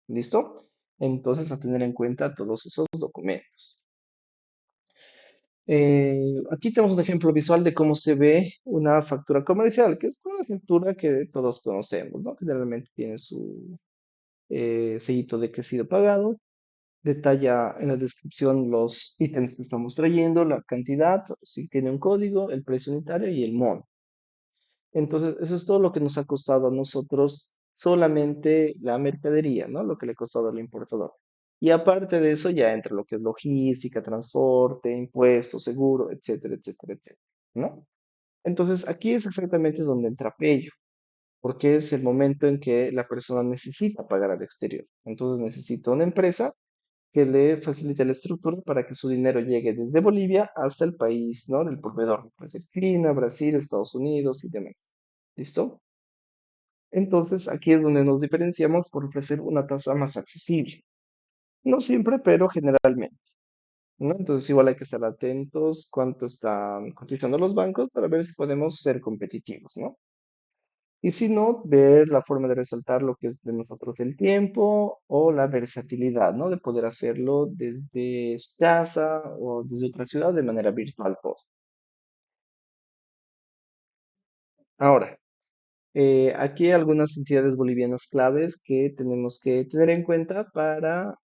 ¿Listo? Entonces, a tener en cuenta todos esos documentos. Aquí tenemos un ejemplo visual de cómo se ve una factura comercial, que es una factura que todos conocemos, ¿no? Generalmente tiene su sellito de que ha sido pagado, detalla en la descripción los ítems que estamos trayendo, la cantidad, si tiene un código, el precio unitario y el monto. Entonces, eso es todo lo que nos ha costado a nosotros solamente la mercadería, ¿no? Lo que le ha costado al importador. Y aparte de eso, ya entra lo que es logística, transporte, impuestos, seguro, etcétera, etcétera, etcétera, ¿no? Entonces, aquí es exactamente donde entra Pello, porque es el momento en que la persona necesita pagar al exterior. Entonces, necesita una empresa que le facilite la estructura para que su dinero llegue desde Bolivia hasta el país, ¿no? Del proveedor. Puede ser China, Brasil, Estados Unidos y demás. ¿Listo? Entonces, aquí es donde nos diferenciamos por ofrecer una tasa más accesible. No siempre, pero generalmente, ¿no? Entonces, igual hay que estar atentos cuánto están cotizando los bancos para ver si podemos ser competitivos, ¿no? Y si no, ver la forma de resaltar lo que es de nosotros el tiempo o la versatilidad, ¿no? De poder hacerlo desde su casa o desde otra ciudad de manera virtual todo. Ahora, aquí hay algunas entidades bolivianas claves que tenemos que tener en cuenta para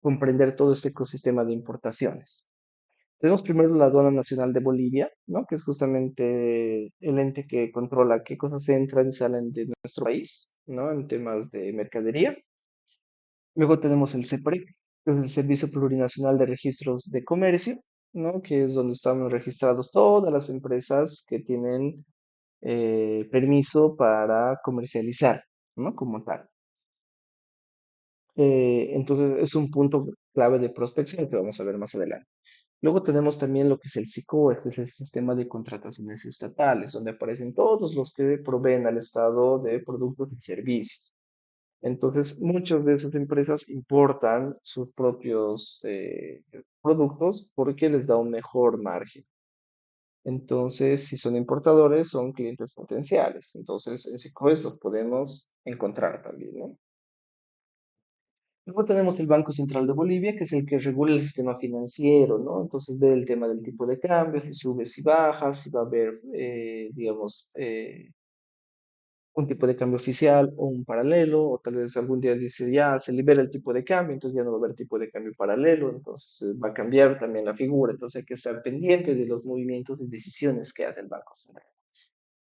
comprender todo este ecosistema de importaciones. Tenemos primero la Aduana Nacional de Bolivia, ¿no? Que es justamente el ente que controla qué cosas entran y salen de nuestro país, ¿no? En temas de mercadería. Luego tenemos el CEPREC, que es el Servicio Plurinacional de Registros de Comercio, ¿no? Que es donde estamos registrados todas las empresas que tienen permiso para comercializar, ¿no? Como tal. Entonces es un punto clave de prospección que vamos a ver más adelante. Luego tenemos también lo que es el SICOE, que es el Sistema de Contrataciones Estatales, donde aparecen todos los que proveen al Estado de productos y servicios. Entonces, muchas de esas empresas importan sus propios productos porque les da un mejor margen. Entonces, si son importadores, son clientes potenciales. Entonces, en SICOES los podemos encontrar también, ¿no? Luego tenemos el Banco Central de Bolivia, que es el que regula el sistema financiero, ¿no? Entonces ve el tema del tipo de cambio, si sube, si baja, si va a haber, digamos, un tipo de cambio oficial o un paralelo, o tal vez algún día dice ya se libera el tipo de cambio, entonces ya no va a haber tipo de cambio paralelo, entonces va a cambiar también la figura, entonces hay que estar pendiente de los movimientos y decisiones que hace el Banco Central.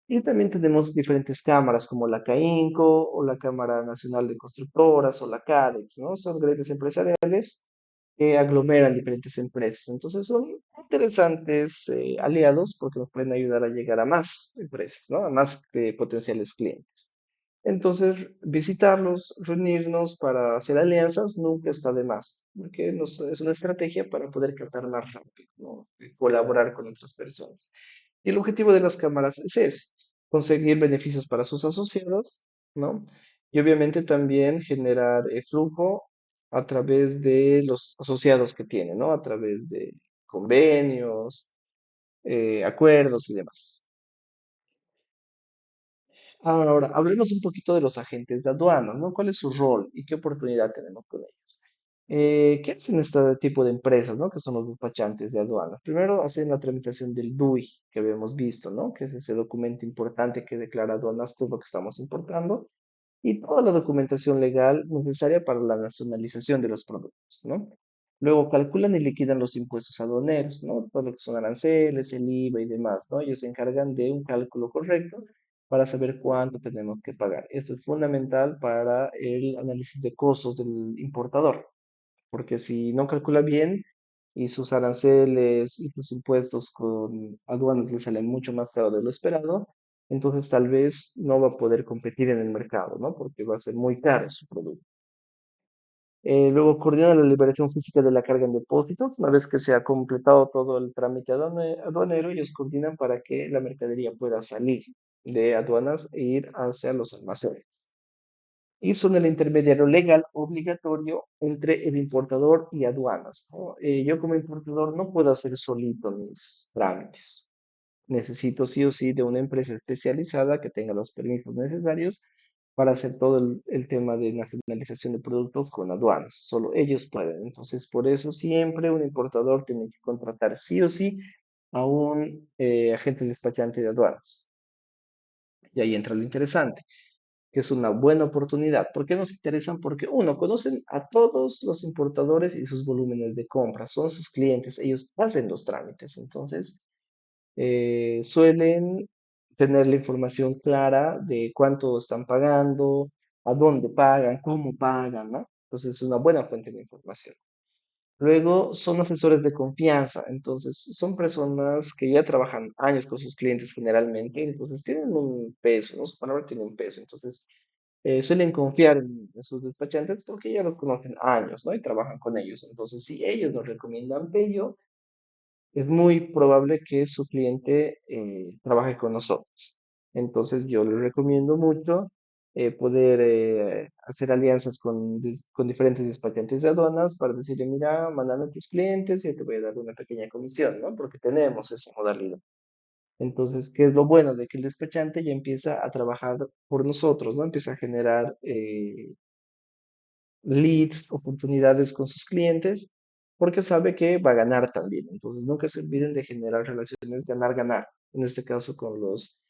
Y también tenemos diferentes cámaras como la CAINCO o la Cámara Nacional de Constructoras o la CADEX, ¿no? Son gremios empresariales que aglomeran diferentes empresas. Entonces son interesantes aliados porque nos pueden ayudar a llegar a más empresas, ¿no? A más potenciales clientes. Entonces, visitarlos, reunirnos para hacer alianzas nunca está de más, porque es una estrategia para poder captar más rápido, ¿no? Y colaborar con otras personas. Y el objetivo de las cámaras es ese, conseguir beneficios para sus asociados, ¿no? Y obviamente también generar flujo a través de los asociados que tienen, ¿no? A través de convenios, acuerdos y demás. Ahora, hablemos un poquito de los agentes de aduanas, ¿no? ¿Cuál es su rol y qué oportunidad tenemos con ellos? ¿Qué hacen este tipo de empresas, ¿no? Que son los despachantes de aduanas. Primero hacen la tramitación del DUI que habíamos visto, ¿no? Que es ese documento importante que declara aduanas todo lo que estamos importando y toda la documentación legal necesaria para la nacionalización de los productos, ¿no? Luego calculan y liquidan los impuestos aduaneros, ¿no? Todo lo que son aranceles, el IVA y demás, ¿no? Ellos se encargan de un cálculo correcto para saber cuánto tenemos que pagar. Esto es fundamental para el análisis de costos del importador, porque si no calcula bien y sus aranceles y sus impuestos con aduanas le salen mucho más caro de lo esperado, entonces tal vez no va a poder competir en el mercado, ¿no? Porque va a ser muy caro su producto. Luego coordina la liberación física de la carga en depósitos. Una vez que se ha completado todo el trámite aduanero, ellos coordinan para que la mercadería pueda salir de aduanas e ir hacia los almacenes. Y son el intermediario legal obligatorio entre el importador y aduanas, ¿no? Yo como importador no puedo hacer solito mis trámites. Necesito sí o sí de una empresa especializada que tenga los permisos necesarios para hacer todo el tema de nacionalización de productos con aduanas. Solo ellos pueden. Entonces, por eso siempre un importador tiene que contratar sí o sí a un agente despachante de aduanas. Y ahí entra lo interesante, que es una buena oportunidad. ¿Por qué nos interesan? Porque uno, conocen a todos los importadores y sus volúmenes de compra, son sus clientes, ellos hacen los trámites, entonces suelen tener la información clara de cuánto están pagando, a dónde pagan, cómo pagan, ¿no? Entonces es una buena fuente de información. Luego son asesores de confianza, entonces son personas que ya trabajan años con sus clientes generalmente, entonces tienen un peso, ¿no? Su palabra tiene un peso, entonces suelen confiar en sus despachantes porque ya los conocen años, ¿no? Y trabajan con ellos. Entonces, si ellos nos recomiendan Bello, es muy probable que su cliente trabaje con nosotros. Entonces, yo les recomiendo mucho poder hacer alianzas con diferentes despachantes de aduanas para decirle, mira, mándame a tus clientes y yo te voy a dar una pequeña comisión, ¿no? Porque tenemos esa modalidad. Entonces, ¿qué es lo bueno de que el despachante ya empieza a trabajar por nosotros, ¿no? Empieza a generar leads, oportunidades con sus clientes, porque sabe que va a ganar también. Entonces, nunca se olviden de generar relaciones ganar-ganar, en este caso con los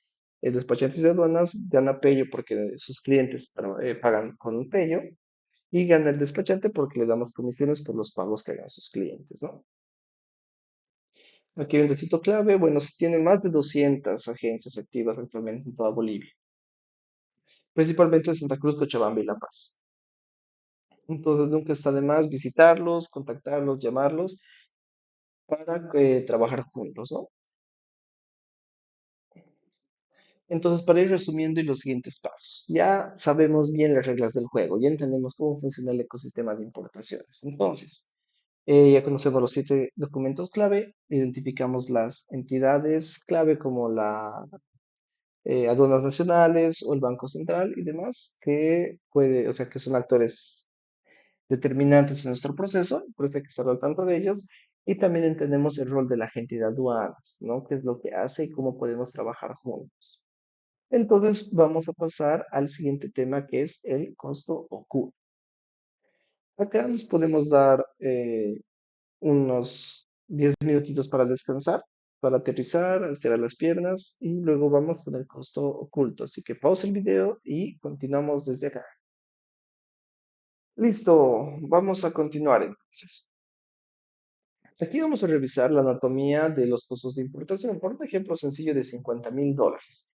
Despachantes de aduanas gana Pello porque sus clientes pagan con un Pello y gana el despachante porque le damos comisiones por los pagos que hagan sus clientes, ¿no? Aquí hay un datito clave. Bueno, se tienen más de 200 agencias activas actualmente en toda Bolivia, principalmente en Santa Cruz, Cochabamba y La Paz. Entonces, nunca está de más visitarlos, contactarlos, llamarlos para trabajar juntos, ¿no? Entonces, para ir resumiendo y los siguientes pasos, ya sabemos bien las reglas del juego, ya entendemos cómo funciona el ecosistema de importaciones. Entonces, ya conocemos los 7 documentos clave, identificamos las entidades clave como la aduanas nacionales o el Banco Central y demás, que puede, o sea, que son actores determinantes en nuestro proceso, por eso hay que estar al tanto de ellos. Y también entendemos el rol de la agente de aduanas, ¿no? ¿Qué es lo que hace y cómo podemos trabajar juntos? Entonces vamos a pasar al siguiente tema que es el costo oculto. Acá nos podemos dar unos 10 minutitos para descansar, para aterrizar, estirar las piernas y luego vamos con el costo oculto. Así que pausa el video y continuamos desde acá. Listo, vamos a continuar entonces. Aquí vamos a revisar la anatomía de los costos de importación, por un ejemplo sencillo de $50.000.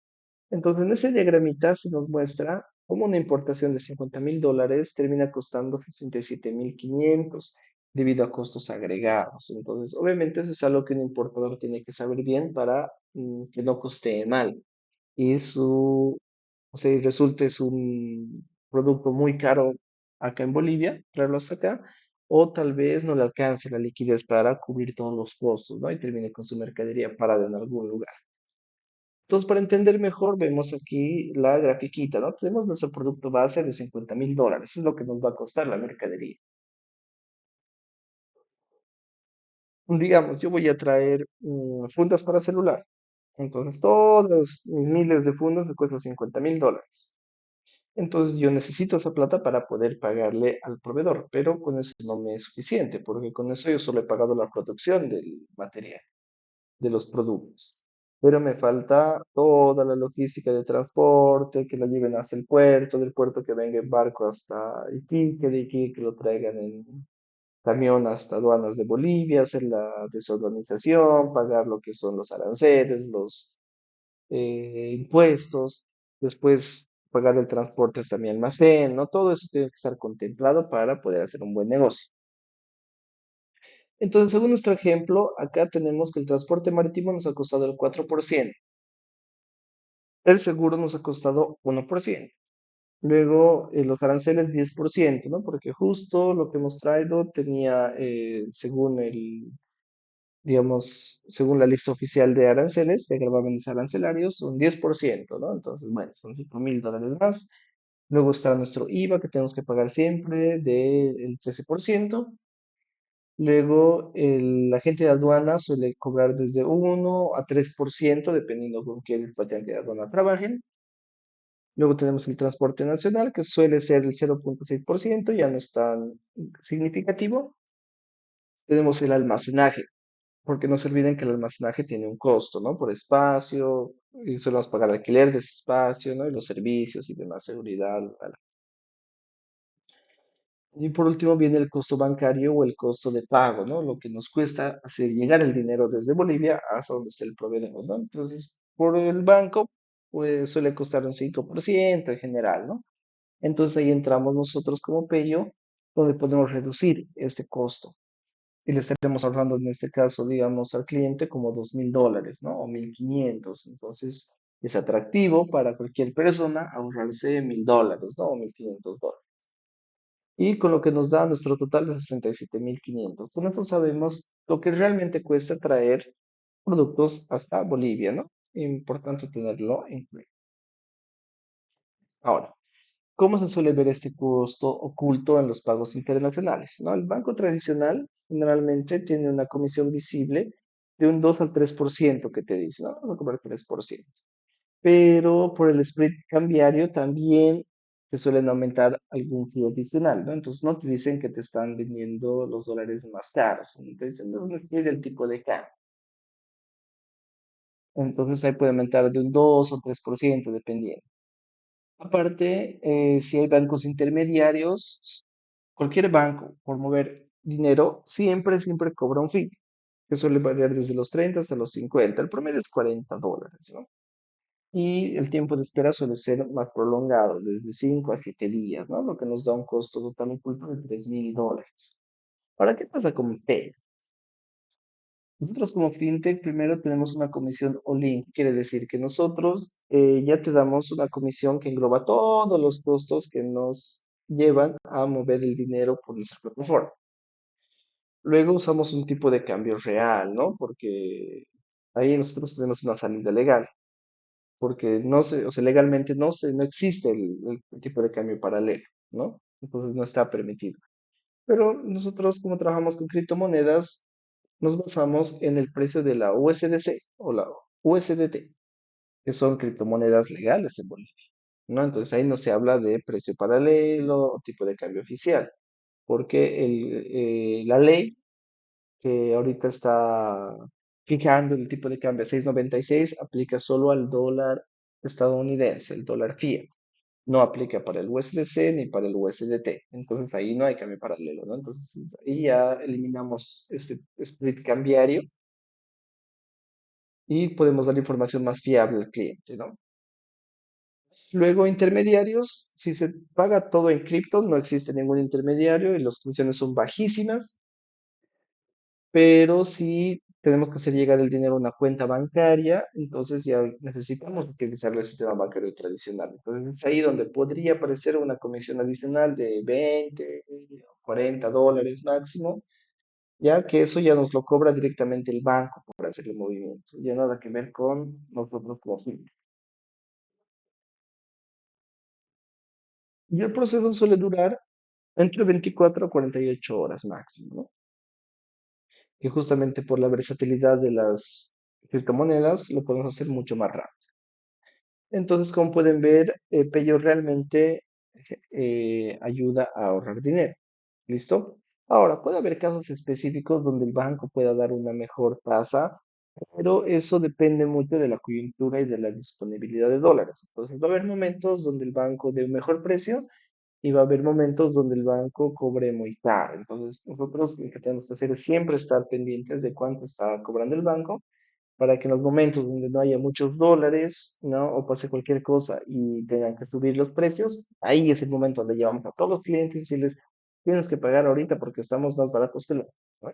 Entonces, en ese diagramita se nos muestra cómo una importación de $50.000 termina costando 67.500 debido a costos agregados. Entonces, obviamente eso es algo que un importador tiene que saber bien para que no coste mal y o sea, y resulte es un producto muy caro acá en Bolivia, traerlo hasta acá, o tal vez no le alcance la liquidez para cubrir todos los costos, ¿no? Y termine con su mercadería parada en algún lugar. Entonces, para entender mejor, vemos aquí la grafiquita, ¿no? Tenemos nuestro producto base de $50.000, es lo que nos va a costar la mercadería. Digamos, yo voy a traer fundas para celular. Entonces, todos mis miles de fundas me cuestan $50.000. Entonces yo necesito esa plata para poder pagarle al proveedor, pero con eso no me es suficiente, porque con eso yo solo he pagado la producción del material, de los productos. Pero me falta toda la logística de transporte, que lo lleven hasta el puerto, del puerto que venga en barco hasta Iquique, de Iquique que lo traigan en camión hasta aduanas de Bolivia, hacer la desorganización, pagar lo que son los aranceles, los impuestos, después pagar el transporte hasta mi almacén, ¿no? Todo eso tiene que estar contemplado para poder hacer un buen negocio. Entonces, según nuestro ejemplo, acá tenemos que el transporte marítimo nos ha costado el 4%, el seguro nos ha costado 1%, luego los aranceles 10%, ¿no? Porque justo lo que hemos traído tenía, según digamos, según la lista oficial de aranceles, de gravámenes arancelarios, un 10%, ¿no? Entonces, bueno, son $5.000 más. Luego está nuestro IVA que tenemos que pagar siempre del 13%. Luego, el agente de aduana suele cobrar desde 1 a 3%, dependiendo con qué agente de aduana trabajen. Luego tenemos el transporte nacional, que suele ser el 0,6%, ya no es tan significativo. Tenemos el almacenaje, porque no se olviden que el almacenaje tiene un costo, ¿no? Por espacio, y solemos pagar alquiler de ese espacio, ¿no? Y los servicios y demás, seguridad. Y por último viene el costo bancario o el costo de pago, ¿no? Lo que nos cuesta hacer llegar el dinero desde Bolivia hasta donde está el proveedor, ¿no? Entonces, por el banco, pues suele costar un 5% en general, ¿no? Entonces ahí entramos nosotros como Pello, donde podemos reducir este costo. Y le estaremos ahorrando en este caso, digamos, al cliente como $2.000, ¿no? O 1.500. Entonces, es atractivo para cualquier persona ahorrarse $1.000, ¿no? O $1.500 y con lo que nos da nuestro total de 67.500. Con esto sabemos lo que realmente cuesta traer productos hasta Bolivia, ¿no? Importante tenerlo en cuenta. Ahora, ¿cómo se suele ver este costo oculto en los pagos internacionales? ¿No? El banco tradicional generalmente tiene una comisión visible de un 2 al 3% que te dice, ¿no? Vamos a cobrar 3%, pero por el spread cambiario también te suelen aumentar algún fee adicional, ¿no? Entonces no te dicen que te están vendiendo los dólares más caros, ¿no? Te dicen, no, no quiere el tipo de cambio. Entonces ahí puede aumentar de un 2 o 3% dependiendo. Aparte, si hay bancos intermediarios, cualquier banco por mover dinero siempre cobra un fee, que suele variar desde los 30 hasta los 50. El promedio es $40, ¿no? Y el tiempo de espera suele ser más prolongado, desde 5 a 7 días, ¿no? Lo que nos da un costo total oculto de $3.000. Ahora, ¿qué pasa con Pay? Nosotros como fintech primero tenemos una comisión all-in, quiere decir que nosotros ya te damos una comisión que engloba todos los costos que nos llevan a mover el dinero por nuestra plataforma. Luego usamos un tipo de cambio real, ¿no? Porque ahí nosotros tenemos una salida legal, porque no se, o sea, legalmente no existe el tipo de cambio paralelo, ¿no? Entonces no está permitido. Pero nosotros como trabajamos con criptomonedas, nos basamos en el precio de la USDC o la USDT, que son criptomonedas legales en Bolivia, ¿no? Entonces ahí no se habla de precio paralelo o tipo de cambio oficial, porque la ley que ahorita está fijando el tipo de cambio a 6.96 aplica solo al dólar estadounidense, el dólar fiat. No aplica para el USDC ni para el USDT. Entonces ahí no hay cambio paralelo, ¿no? Entonces ahí ya eliminamos este split cambiario y podemos dar información más fiable al cliente, ¿no? Luego, intermediarios, si se paga todo en cripto, no existe ningún intermediario y las comisiones son bajísimas, pero si tenemos que hacer llegar el dinero a una cuenta bancaria, entonces ya necesitamos utilizar el sistema bancario tradicional. Entonces es ahí donde podría aparecer una comisión adicional de 20, $40 máximo, ya que eso ya nos lo cobra directamente el banco por hacer el movimiento, ya nada que ver con nosotros como fintech. Y el proceso suele durar entre 24 a 48 horas máximo, ¿no? Y justamente por la versatilidad de las criptomonedas lo podemos hacer mucho más rápido. Entonces, como pueden ver, Payo realmente ayuda a ahorrar dinero. ¿Listo? Ahora, puede haber casos específicos donde el banco pueda dar una mejor tasa, pero eso depende mucho de la coyuntura y de la disponibilidad de dólares. Entonces, va a haber momentos donde el banco dé un mejor precio y va a haber momentos donde el banco cobre muy caro. Entonces, nosotros lo que tenemos que hacer es siempre estar pendientes de cuánto está cobrando el banco para que en los momentos donde no haya muchos dólares, ¿no? O pase cualquier cosa y tengan que subir los precios, ahí es el momento donde llevamos a todos los clientes y les tienes que pagar ahorita porque estamos más baratos que lo. ¿No?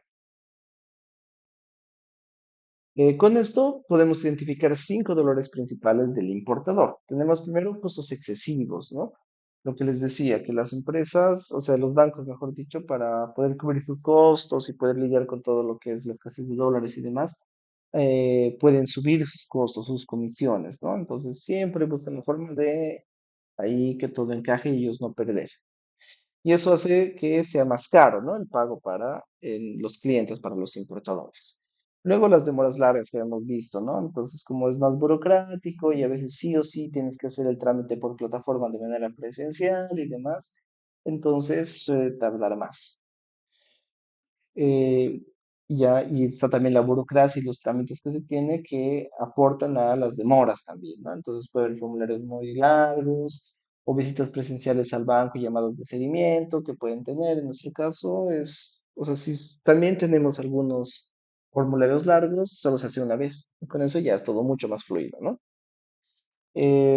Con esto podemos identificar 5 dolores principales del importador. Tenemos primero costos excesivos, ¿no? Lo que les decía, que las empresas, o sea, los bancos, mejor dicho, para poder cubrir sus costos y poder lidiar con todo lo que es la escasez de dólares y demás, pueden subir sus costos, sus comisiones, ¿no? Entonces siempre buscan la forma de ahí que todo encaje y ellos no perder. Y eso hace que sea más caro, ¿no? El pago para los clientes, para los importadores. Luego las demoras largas que hemos visto, ¿no? Entonces, como es más burocrático y a veces sí o sí tienes que hacer el trámite por plataforma de manera presencial y demás, entonces suele tardar más. Eh, y está también la burocracia y los trámites que se tiene que aportan a las demoras también, ¿no? Entonces puede haber formularios muy largos o visitas presenciales al banco y llamadas de seguimiento que pueden tener. En nuestro caso es, o sea, si también tenemos algunos formularios largos, solo se hace una vez. Y con eso ya es todo mucho más fluido, ¿no?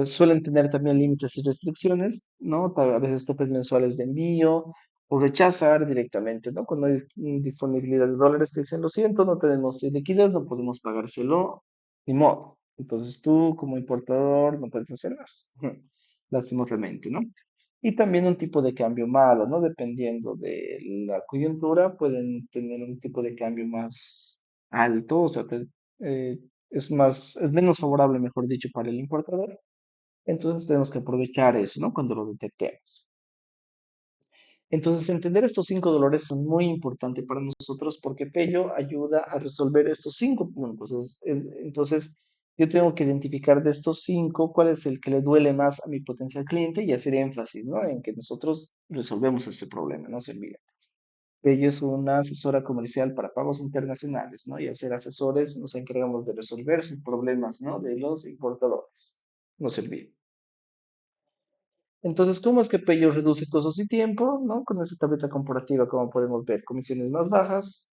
Suelen tener también límites y restricciones, ¿no? A veces topes mensuales de envío o rechazar directamente, ¿no? Cuando hay disponibilidad de dólares, te dicen, lo siento, no tenemos liquidez, no podemos pagárselo, ni modo. Entonces tú, como importador, no puedes hacer más, lastimosamente, ¿no? Y también un tipo de cambio malo, ¿no? Dependiendo de la coyuntura, pueden tener un tipo de cambio más alto, o sea, eh, es menos favorable, mejor dicho, para el importador. Entonces tenemos que aprovechar eso, ¿no? Cuando lo detectemos. Entonces, entender estos 5 dolores es muy importante para nosotros porque Pello ayuda a resolver estos 5 puntos. Entonces, yo tengo que identificar de estos 5 cuál es el que le duele más a mi potencial cliente y hacer énfasis, ¿no? En que nosotros resolvemos ese problema, no se olviden. Pello es una asesora comercial para pagos internacionales, ¿no? Y al ser asesores nos encargamos de resolver sus problemas, ¿no? De los importadores. Nos servimos. Entonces, ¿cómo es que Pello reduce costos y tiempo? ¿No? Con esta tableta comparativa, como podemos ver, comisiones más bajas,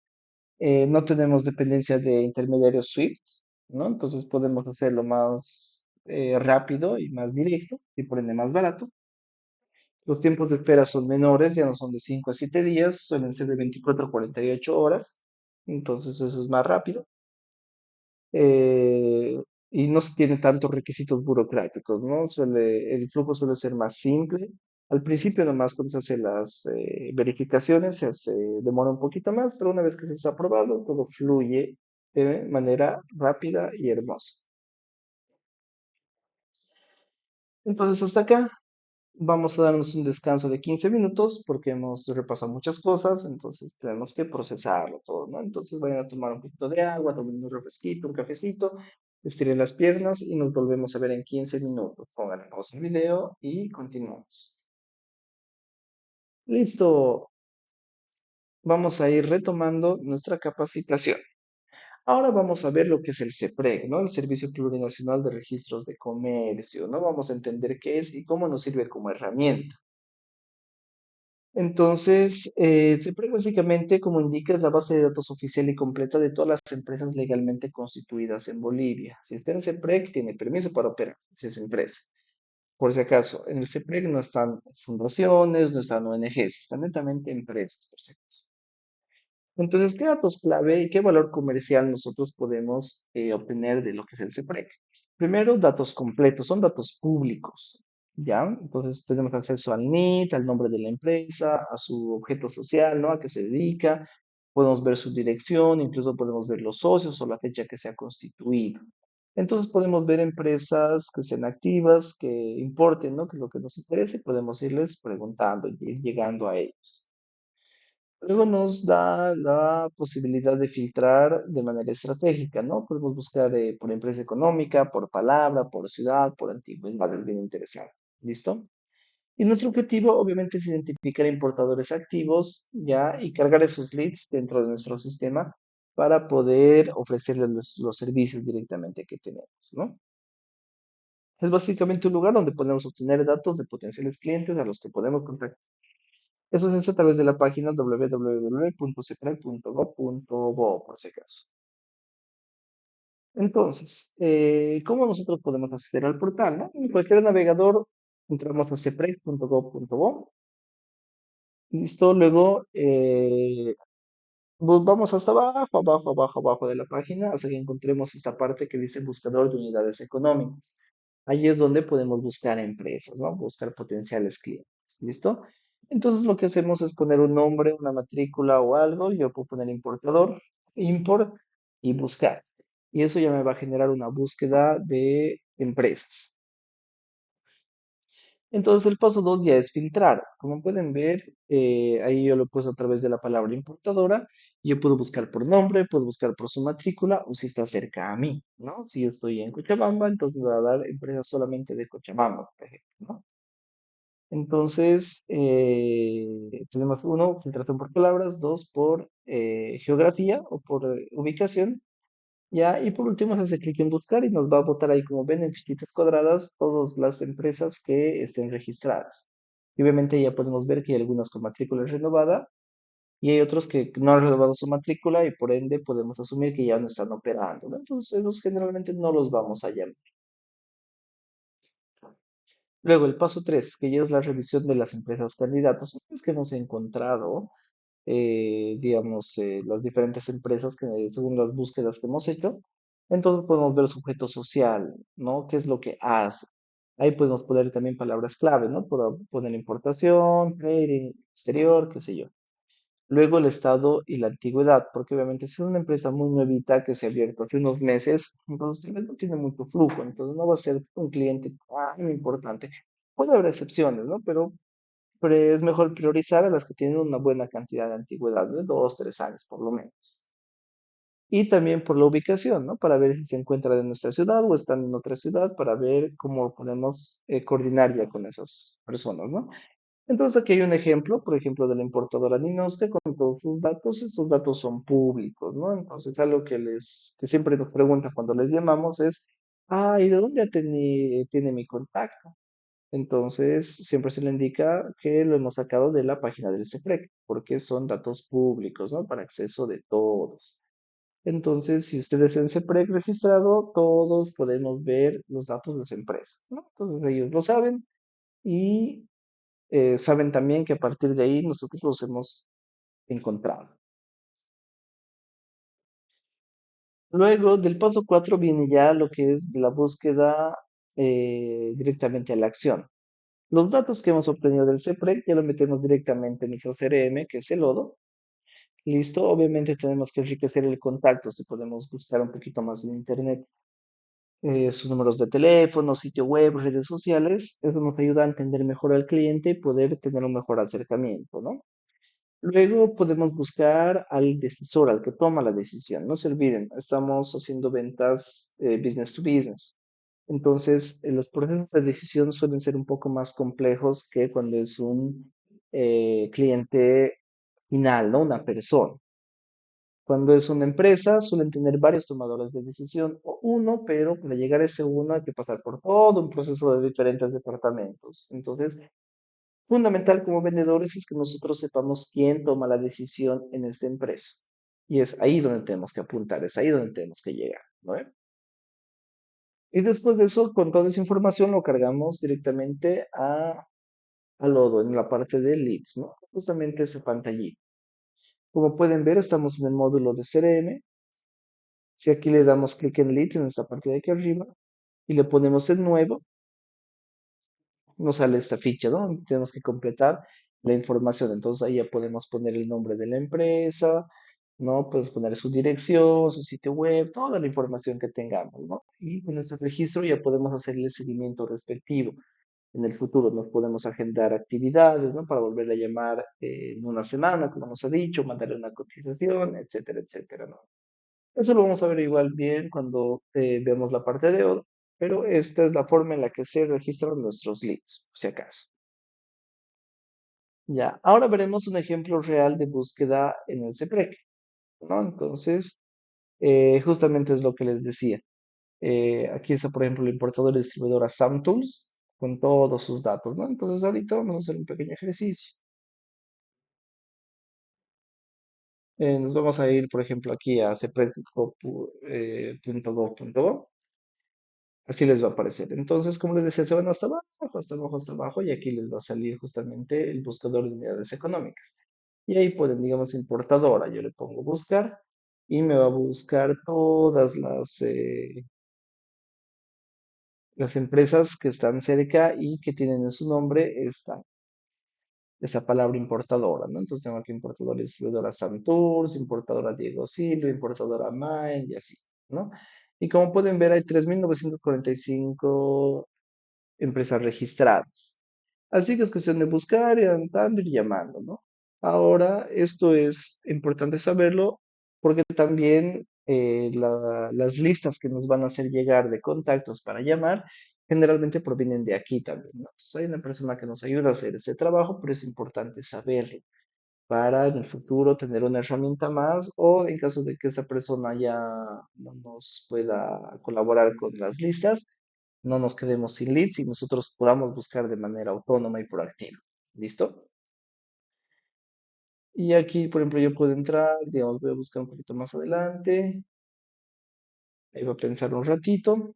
no tenemos dependencia de intermediarios SWIFT, ¿no? Entonces podemos hacerlo más rápido y más directo y por ende más barato. Los tiempos de espera son menores, ya no son de 5 a 7 días, suelen ser de 24 a 48 horas, entonces eso es más rápido. eh, y no se tiene tantos requisitos burocráticos, ¿no? El flujo suele ser más simple. Al principio nomás cuando se hacen las verificaciones demora un poquito más, pero una vez que se está aprobado, todo fluye de manera rápida y hermosa. Entonces hasta acá vamos a darnos un descanso de 15 minutos porque hemos repasado muchas cosas, entonces tenemos que procesarlo todo, ¿no? Entonces vayan a tomar un poquito de agua, tomen un refresquito, un cafecito, estiren las piernas y nos volvemos a ver en 15 minutos. Pongan pausa el video y continuamos. Listo, vamos a ir retomando nuestra capacitación. Ahora vamos a ver lo que es el CEPREG, ¿no? El Servicio Plurinacional de Registros de Comercio, ¿no? Vamos a entender qué es y cómo nos sirve como herramienta. Entonces, CEPREG básicamente, como indica, es la base de datos oficial y completa de todas las empresas legalmente constituidas en Bolivia. Si está en CEPREG, tiene permiso para operar, si es empresa. Por si acaso, en el CEPREG no están fundaciones, no están ONGs, están netamente empresas, por si acaso. Entonces, ¿qué datos clave y qué valor comercial nosotros podemos obtener de lo que es el CEPREC? Primero, datos completos, son datos públicos, ¿ya? Entonces, tenemos acceso al NIT, al nombre de la empresa, a su objeto social, ¿no? A qué se dedica, podemos ver su dirección, incluso podemos ver los socios o la fecha que se ha constituido. Entonces, podemos ver empresas que sean activas, que importen, ¿no? Que es lo que nos interese, podemos irles preguntando y ir llegando a ellos. Luego nos da la posibilidad de filtrar de manera estratégica, ¿no? Podemos buscar por empresa económica, por palabra, por ciudad, por antigüedad, es bien interesante. ¿Listo? Y nuestro objetivo, obviamente, es identificar importadores activos, ¿ya? Y cargar esos leads dentro de nuestro sistema para poder ofrecerles los servicios directamente que tenemos, ¿no? Es básicamente un lugar donde podemos obtener datos de potenciales clientes a los que podemos contactar. Eso se hace a través de la página www.cepral.gov.bo, por si acaso. Entonces, ¿cómo nosotros podemos acceder al portal, no? En cualquier navegador, entramos a cepred.gov.bo. Listo, luego vamos hasta abajo, abajo, abajo, abajo de la página hasta que encontremos esta parte que dice buscador de unidades económicas. Ahí es donde podemos buscar empresas, ¿no? Buscar potenciales clientes. ¿Listo? Entonces lo que hacemos es poner un nombre, una matrícula o algo. Yo puedo poner importador, import y buscar. Y eso ya me va a generar una búsqueda de empresas. Entonces el paso 2 ya es filtrar. Como pueden ver, ahí yo lo puse a través de la palabra importadora. Yo puedo buscar por nombre, puedo buscar por su matrícula o si está cerca a mí, ¿no? Si yo estoy en Cochabamba, entonces me va a dar empresas solamente de Cochabamba, por ejemplo, ¿no? Entonces, tenemos uno, filtración por palabras, dos, por geografía o por ubicación, ya, y por último se hace clic en buscar y nos va a botar ahí, como ven, en fichitas cuadradas, todas las empresas que estén registradas. Y obviamente ya podemos ver que hay algunas con matrícula renovada y hay otros que no han renovado su matrícula y por ende podemos asumir que ya no están operando, ¿no? Entonces, esos generalmente no los vamos a llamar. Luego, el paso 3 que ya es la revisión de las empresas candidatas, es que hemos encontrado, digamos, las diferentes empresas que según las búsquedas que hemos hecho, entonces podemos ver su objeto social, ¿no? ¿Qué es lo que hace? Ahí podemos poner también palabras clave, ¿no? Por poner importación, trading, exterior, qué sé yo. Luego el estado y la antigüedad, porque obviamente si es una empresa muy nuevita que se ha abierto hace unos meses, entonces tal vez no tiene mucho flujo, entonces no va a ser un cliente tan importante. Puede haber excepciones, ¿no? Pero es mejor priorizar a las que tienen una buena cantidad de antigüedad, de 2, 3 años por lo menos. Y también por la ubicación, ¿no? Para ver si se encuentran en nuestra ciudad o están en otra ciudad, para ver cómo podemos coordinar ya con esas personas, ¿no? Entonces aquí hay un ejemplo, por ejemplo, de la importadora Ninosca con todos sus datos. Estos datos son públicos, ¿no? Entonces algo que siempre nos preguntan cuando les llamamos es, ah, ¿y de dónde tiene mi contacto? Entonces siempre se le indica que lo hemos sacado de la página del CEPREC, porque son datos públicos, ¿no? Para acceso de todos. Entonces, si ustedes en CEPREC registrado, todos podemos ver los datos de esa empresa, ¿no? Entonces ellos lo saben y saben también que a partir de ahí nosotros los hemos encontrado. Luego del paso 4 viene ya lo que es la búsqueda directamente a la acción. Los datos que hemos obtenido del CEPREC ya los metemos directamente en nuestro CRM, que es el Lodo. Listo, obviamente tenemos que enriquecer el contacto, si podemos buscar un poquito más en internet, sus números de teléfono, sitio web, redes sociales. Eso nos ayuda a entender mejor al cliente y poder tener un mejor acercamiento, ¿no? Luego podemos buscar al decisor, al que toma la decisión. No se olviden, estamos haciendo ventas business to business. Entonces, los procesos de decisión suelen ser un poco más complejos que cuando es un cliente final, ¿no? Una persona. Cuando es una empresa, suelen tener varios tomadores de decisión, o uno, pero para llegar a ese uno hay que pasar por todo un proceso de diferentes departamentos. Entonces, fundamental como vendedores es que nosotros sepamos quién toma la decisión en esta empresa. Y es ahí donde tenemos que apuntar, es ahí donde tenemos que llegar, ¿no? Y después de eso, con toda esa información lo cargamos directamente a Lodo en la parte de leads, ¿no? Justamente esa pantallita. Como pueden ver, estamos en el módulo de CRM. Si aquí le damos clic en leads en esta parte de aquí arriba y le ponemos en nuevo, nos sale esta ficha, ¿no? Tenemos que completar la información. Entonces ahí ya podemos poner el nombre de la empresa, ¿no? Puedes poner su dirección, su sitio web, toda la información que tengamos, ¿no? Y con ese registro ya podemos hacer el seguimiento respectivo. En el futuro nos podemos agendar actividades, ¿no? Para volverle a llamar en una semana, como nos ha dicho, mandarle una cotización, etcétera, etcétera, ¿no? Eso lo vamos a ver igual bien cuando veamos la parte de oro, pero esta es la forma en la que se registran nuestros leads, por si acaso. Ya, ahora veremos un ejemplo real de búsqueda en el CEPREC, ¿no? Entonces, justamente es lo que les decía. Aquí está, por ejemplo, la importadora y distribuidora SamTools con todos sus datos, ¿no? Entonces, ahorita vamos a hacer un pequeño ejercicio. Nos vamos a ir, por ejemplo, aquí a ceprec.gov.bo. Así les va a aparecer. Entonces, como les decía, se van hasta abajo, hasta abajo, hasta abajo, y aquí les va a salir justamente el buscador de unidades económicas. Y ahí pueden, digamos, importadora. Yo le pongo buscar y me va a buscar todas las empresas que están cerca y que tienen en su nombre esa palabra importadora, ¿no? Entonces tengo aquí importadora y distribuidora Santours, importadora Diego Silva, importadora Main y así, ¿no? Y como pueden ver, hay 3.945 empresas registradas. Así que es cuestión de buscar y andando y llamando, ¿no? Ahora, esto es importante saberlo porque también las listas que nos van a hacer llegar de contactos para llamar generalmente provienen de aquí también, ¿no? Entonces hay una persona que nos ayuda a hacer este trabajo, pero es importante saberlo para en el futuro tener una herramienta más o en caso de que esa persona ya no nos pueda colaborar con las listas, no nos quedemos sin leads y nosotros podamos buscar de manera autónoma y proactiva. ¿Listo? Y aquí, por ejemplo, yo puedo entrar, digamos, voy a buscar un poquito más adelante, ahí va a pensar un ratito,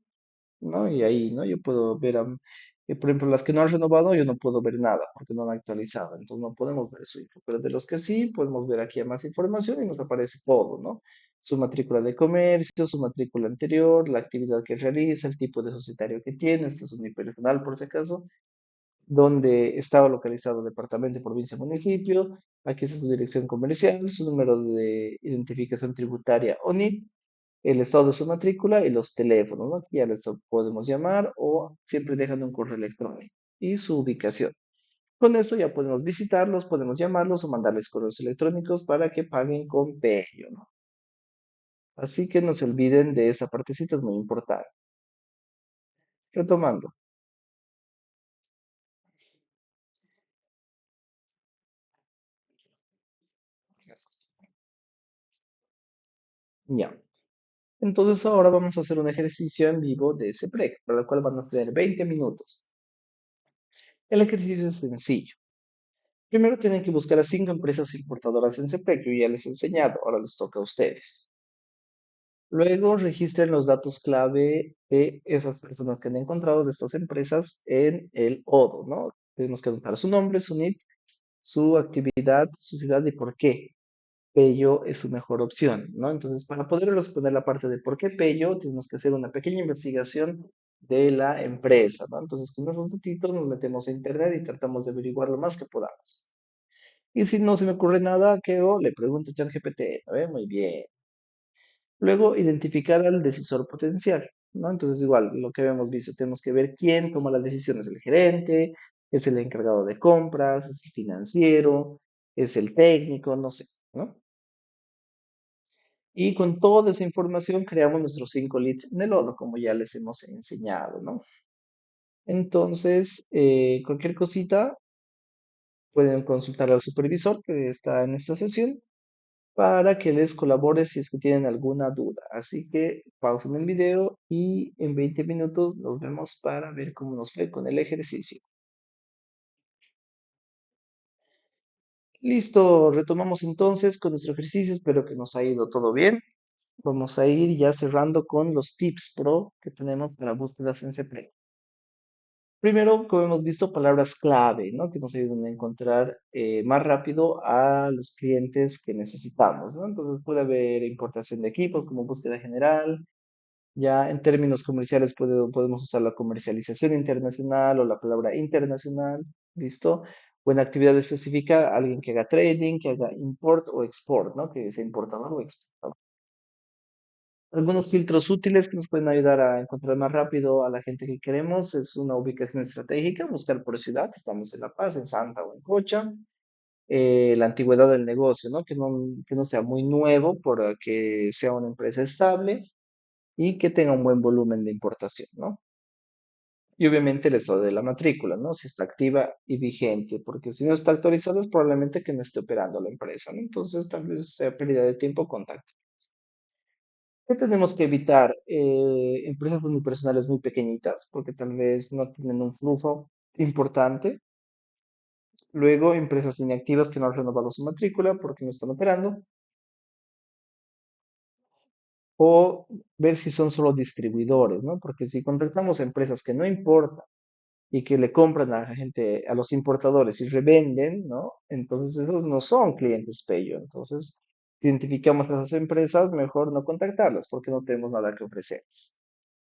¿no? Y ahí, ¿no? Yo puedo ver, por ejemplo, las que no han renovado, yo no puedo ver nada porque no han actualizado, entonces no podemos ver su info, pero de los que sí, podemos ver aquí a más información y nos aparece todo, ¿no? Su matrícula de comercio, su matrícula anterior, la actividad que realiza, el tipo de societario que tiene, esto es unipersonal por si acaso, dónde estaba localizado departamento, provincia, municipio, aquí está su dirección comercial, su número de identificación tributaria o NIT, el estado de su matrícula y los teléfonos, ¿no? Aquí ya les podemos llamar o siempre dejan un correo electrónico y su ubicación. Con eso ya podemos visitarlos, podemos llamarlos o mandarles correos electrónicos para que paguen con Pello, ¿no? Así que no se olviden de esa partecita, es muy importante. Retomando. Ya. Entonces ahora vamos a hacer un ejercicio en vivo de ese PREC, para el cual van a tener 20 minutos. El ejercicio es sencillo. Primero tienen que buscar a 5 empresas importadoras en CPEC. Yo ya les he enseñado, ahora les toca a ustedes. Luego registren los datos clave de esas personas que han encontrado de estas empresas en el ODO, ¿no? Tenemos que anotar su nombre, su NIT, su actividad, su ciudad y por qué Pello es su mejor opción, ¿no? Entonces, para poder responder la parte de por qué Pello, tenemos que hacer una pequeña investigación de la empresa, ¿no? Entonces, con esos datitos nos metemos a internet y tratamos de averiguar lo más que podamos. Y si no se me ocurre nada, ¿qué hago? Le pregunto a ChatGPT, ¿no ve? Muy bien. Luego, identificar al decisor potencial, ¿no? Entonces, igual, lo que habíamos visto, tenemos que ver quién toma las decisiones, el gerente, es el encargado de compras, es el financiero, es el técnico, no sé, ¿no? Y con toda esa información creamos nuestros 5 leads en el oro, como ya les hemos enseñado, ¿no? Entonces, cualquier cosita pueden consultar al supervisor que está en esta sesión para que les colabore si es que tienen alguna duda. Así que pausen el video y en 20 minutos nos vemos para ver cómo nos fue con el ejercicio. Listo, retomamos entonces con nuestro ejercicio. Espero que nos haya ido todo bien. Vamos a ir ya cerrando con los tips pro que tenemos para búsquedas en CPR. Primero, como hemos visto, palabras clave, ¿no? Que nos ayudan a encontrar más rápido a los clientes que necesitamos, ¿no? Entonces puede haber importación de equipos como búsqueda general. Ya en términos comerciales podemos usar la comercialización internacional o la palabra internacional, ¿listo? O en actividad específica, alguien que haga trading, que haga import o export, ¿no? Que sea importador o exportador. Algunos filtros útiles que nos pueden ayudar a encontrar más rápido a la gente que queremos es una ubicación estratégica, buscar por ciudad, estamos en La Paz, en Santa o en Cocha. La antigüedad del negocio, ¿no? Que no sea muy nuevo, para que sea una empresa estable y que tenga un buen volumen de importación, ¿no? Y obviamente el estado de la matrícula, ¿no? Si está activa y vigente, porque si no está actualizada es probablemente que no esté operando la empresa, ¿no? Entonces tal vez sea pérdida de tiempo contacto. ¿Qué tenemos que evitar? Empresas unipersonales muy pequeñitas, porque tal vez no tienen un flujo importante. Luego, empresas inactivas que no han renovado su matrícula porque no están operando. O ver si son solo distribuidores, ¿no? Porque si contratamos a empresas que no importan y que le compran a la gente, a los importadores y revenden, ¿no? Entonces esos no son clientes Pello. Entonces, si identificamos a esas empresas, mejor no contactarlas porque no tenemos nada que ofrecerles.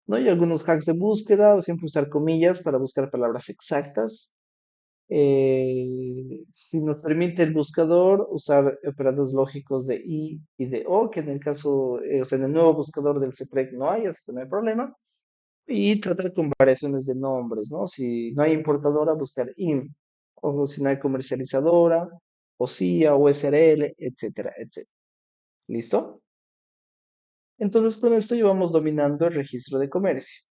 ¿No? Hay algunos hacks de búsqueda, o siempre usar comillas para buscar palabras exactas. Si nos permite el buscador, usar operadores lógicos de I y de O, que en el caso, o sea, en el nuevo buscador del CPREC no hay, o sea, no hay problema. Y tratar con variaciones de nombres, ¿no? Si no hay importadora, buscar IM. O si no hay comercializadora, o CIA, o SRL, etcétera, etcétera. ¿Listo? Entonces, con esto ya vamos dominando el registro de comercio.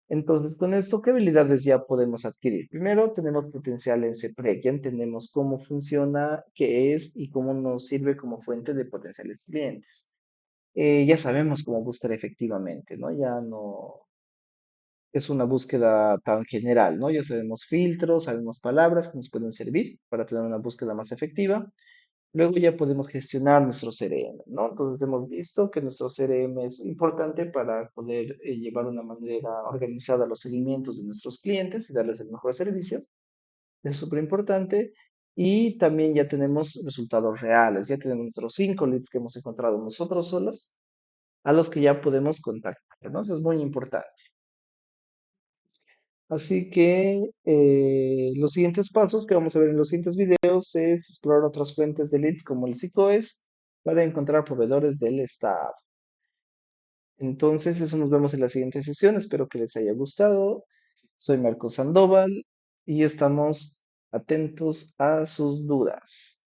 Entonces, con esto, ¿qué habilidades ya podemos adquirir? Primero, tenemos potencial en CPREC, ya entendemos cómo funciona, qué es y cómo nos sirve como fuente de potenciales clientes. Ya sabemos cómo buscar efectivamente, ¿no? Ya no es una búsqueda tan general, ¿no? Ya sabemos filtros, sabemos palabras que nos pueden servir para tener una búsqueda más efectiva. Luego ya podemos gestionar nuestro CRM, ¿no? Entonces hemos visto que nuestro CRM es importante para poder llevar una manera organizada los seguimientos de nuestros clientes y darles el mejor servicio. Es súper importante. Y también ya tenemos resultados reales, ya tenemos nuestros 5 leads que hemos encontrado nosotros solos, a los que ya podemos contactar, ¿no? Eso es muy importante. Así que los siguientes pasos que vamos a ver en los siguientes videos es explorar otras fuentes de leads como el SICOES para encontrar proveedores del Estado. Entonces, eso nos vemos en la siguiente sesión. Espero que les haya gustado. Soy Marco Sandoval y estamos atentos a sus dudas.